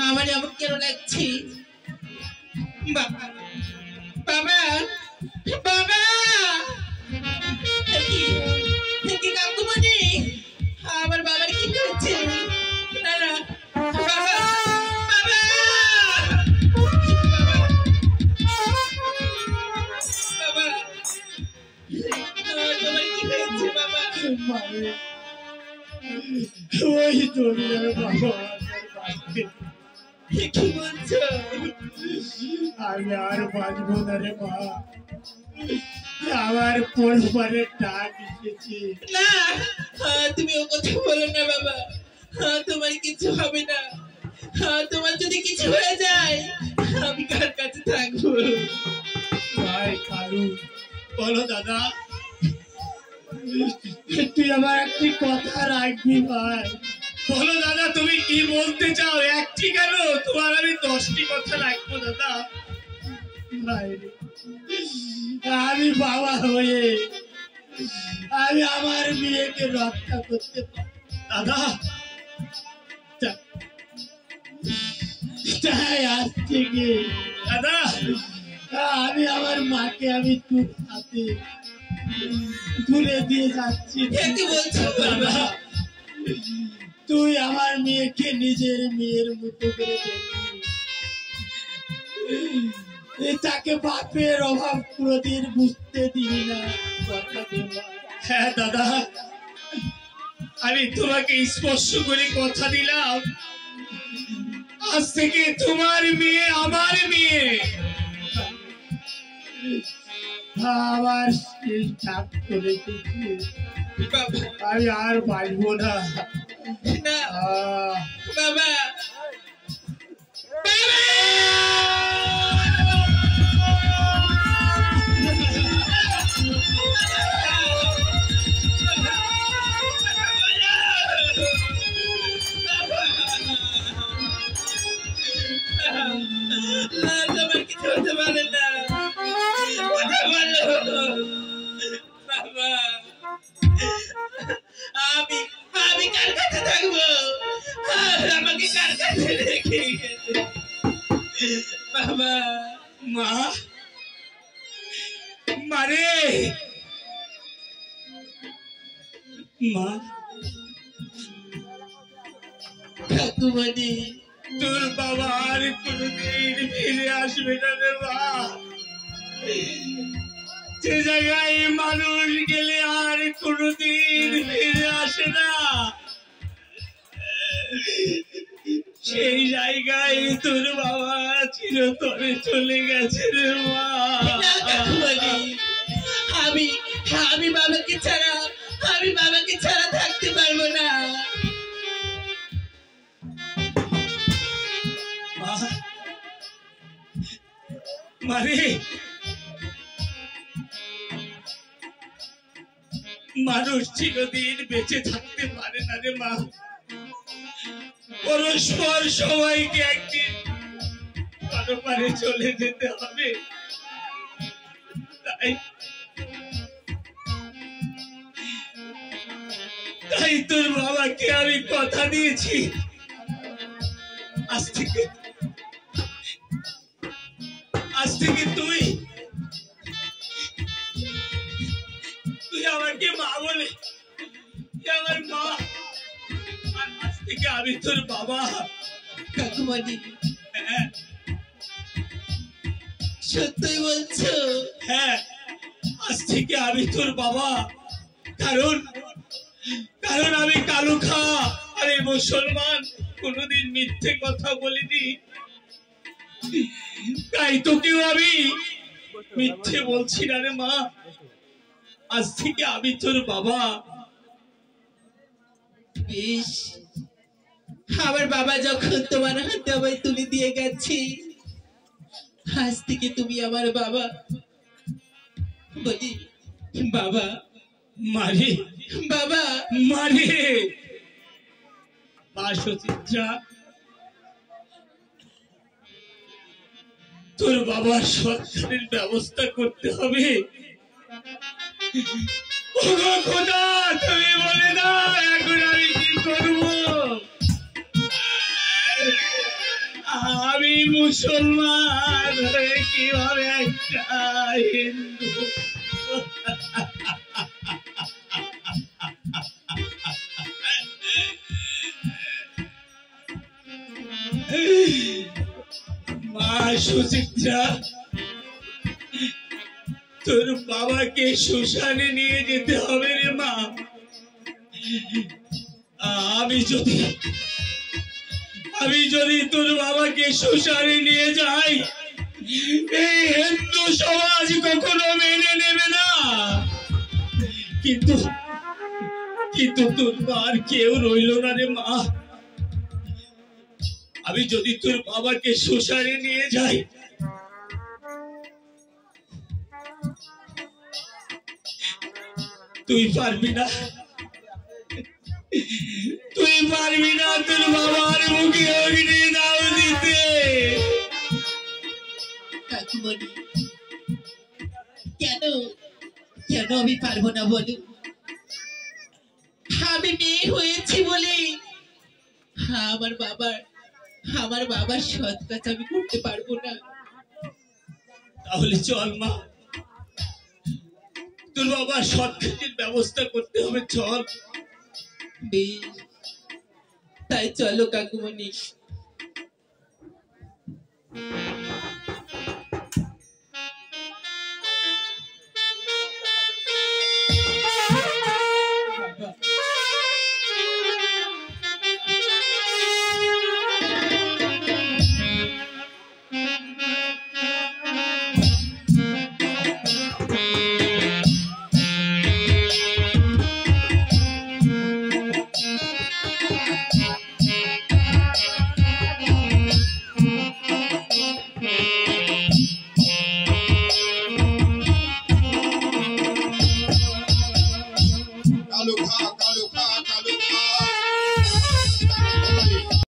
আমার এমন কেন লাগছে? বাবা, বাবা, বাবা, কাকুমণি, আমার বাবার কি হয়েছে? না না, বাবা, বাবা, বাবা, তোমার কি হয়েছে বাবা? ওই জমিদার বাবা কি বলছো? আমি আর বাঁচবো না রে মা, আমার পরিবারের ডাক এসেছে। না, তুমি ও কথা বলো না বাবা, তোমার কিছু হবে না। তোমার যদি কিছু হয়ে যায় আমি কার কাছে থাকবো? ভাই কালু, বলো দাদা, তুই আমার একটি কথা রাখবি ভাই। বলো দাদা, তুমি কি বলতে চাও? একটি কেন, তোমার আমি 10টি কথা রাখবো দাদা। ভাই, আমি বাবা হয়ে আমি আমার মেয়েকে রক্ষা করতে পারি দাদা। তাই আজ থেকে দাদা আমি আমার মাকে আমি তোর হাতে তুলে দিয়ে যাচ্ছি। কি বলছো বাবা? তুই আমার মেয়েকে নিজের মেয়ের মতো করে দেখবি, তাকে বাপের অভাব কোনোদিন বুঝতে দিবি না। হ্যাঁ দাদা, আমি তোমাকে স্পর্শ করে কথা দিলাম, আজ থেকে তোমার মেয়ে আমার মেয়ে। আমার শেষ ডাক করে আমি আর বাঁচবো না। বাবা, তোমার কিছু হতে পারে না, কথা বলো বাবা। আমি কার কাছে থাকবো? আমাকে কার কাছে রেখে গেছে বাবা? মা, মারে মা, কাকুমণি, তোর বাবা আর কোনদিন ফিরে আসবে না রে মা। যে জায়গায় মানুষ গেলে আর কোনদিন ফিরে আসে না, সেই জায়গায় তোর বাবা চিরতরে চলে গেছে রে মা। আমি বাবাকে ছাড়া থাকতে পারবো না। মানে মানুষ চিরদিন বেঁচে থাকতে পারে না রে মা, পরস্পর সবাইকে একদিন পারে চলে যেতে হবে। তাই তোর বাবাকে আমি কথা দিয়েছি, আজ থেকে তুই আমাকে মা বলে, আমার মা, আর আজ থেকে আমি তোর বাবা। কাকুমণি, সত্যি বলছো? হ্যাঁ, আজ থেকে আমি তোর বাবা। কারণ আমি কালু খা, আমি মুসলমান, কোনোদিন মিথ্যে কথা বলিনি। তাই তোকেও আমি মিথ্যে বলছি না রে মা, আজ থেকে আমি তোর বাবা। বেশ, আমার বাবা যখন তোমার হাতে আমায় তুলে দিয়ে গেছে, আজ থেকে তুমি আমার বাবা। বলি বাবা, মারে বাবা, মারে। মা সুচিত্রা, তোর বাবার সরকারের ব্যবস্থা করতে হবে। ওগো খোদা, তুমি বলে না এখন আমি কি করব? আমি মুসলমান হয়ে কিভাবে একটা হিন্দু? মা সুচিত্রা, তোর বাবাকে শ্মশানে নিয়ে যেতে হবে রে মা। আমি যদি তোর বাবাকে শ্মশানে নিয়ে যাই, এই হিন্দু সমাজ কখনো মেনে নেবে না। কিন্তু তোর আর কেউ রইল না রে মা। আমি যদি তোর বাবাকে শ্মশানে নিয়ে যাই, তুই পারবি না তোর বাবার মুখে অগ্নি দাও দিতে। কাকুমণি, কেন আমি পারবো না বলো? আমি মেয়ে হয়েছি বলে আমার বাবার সৎ কাজ আমি করতে পারবো না। তাহলে চল মা, তোর বাবার সৎ কাজের ব্যবস্থা করতে হবে, চল। বেশ, তাই চলো কাকুমণি।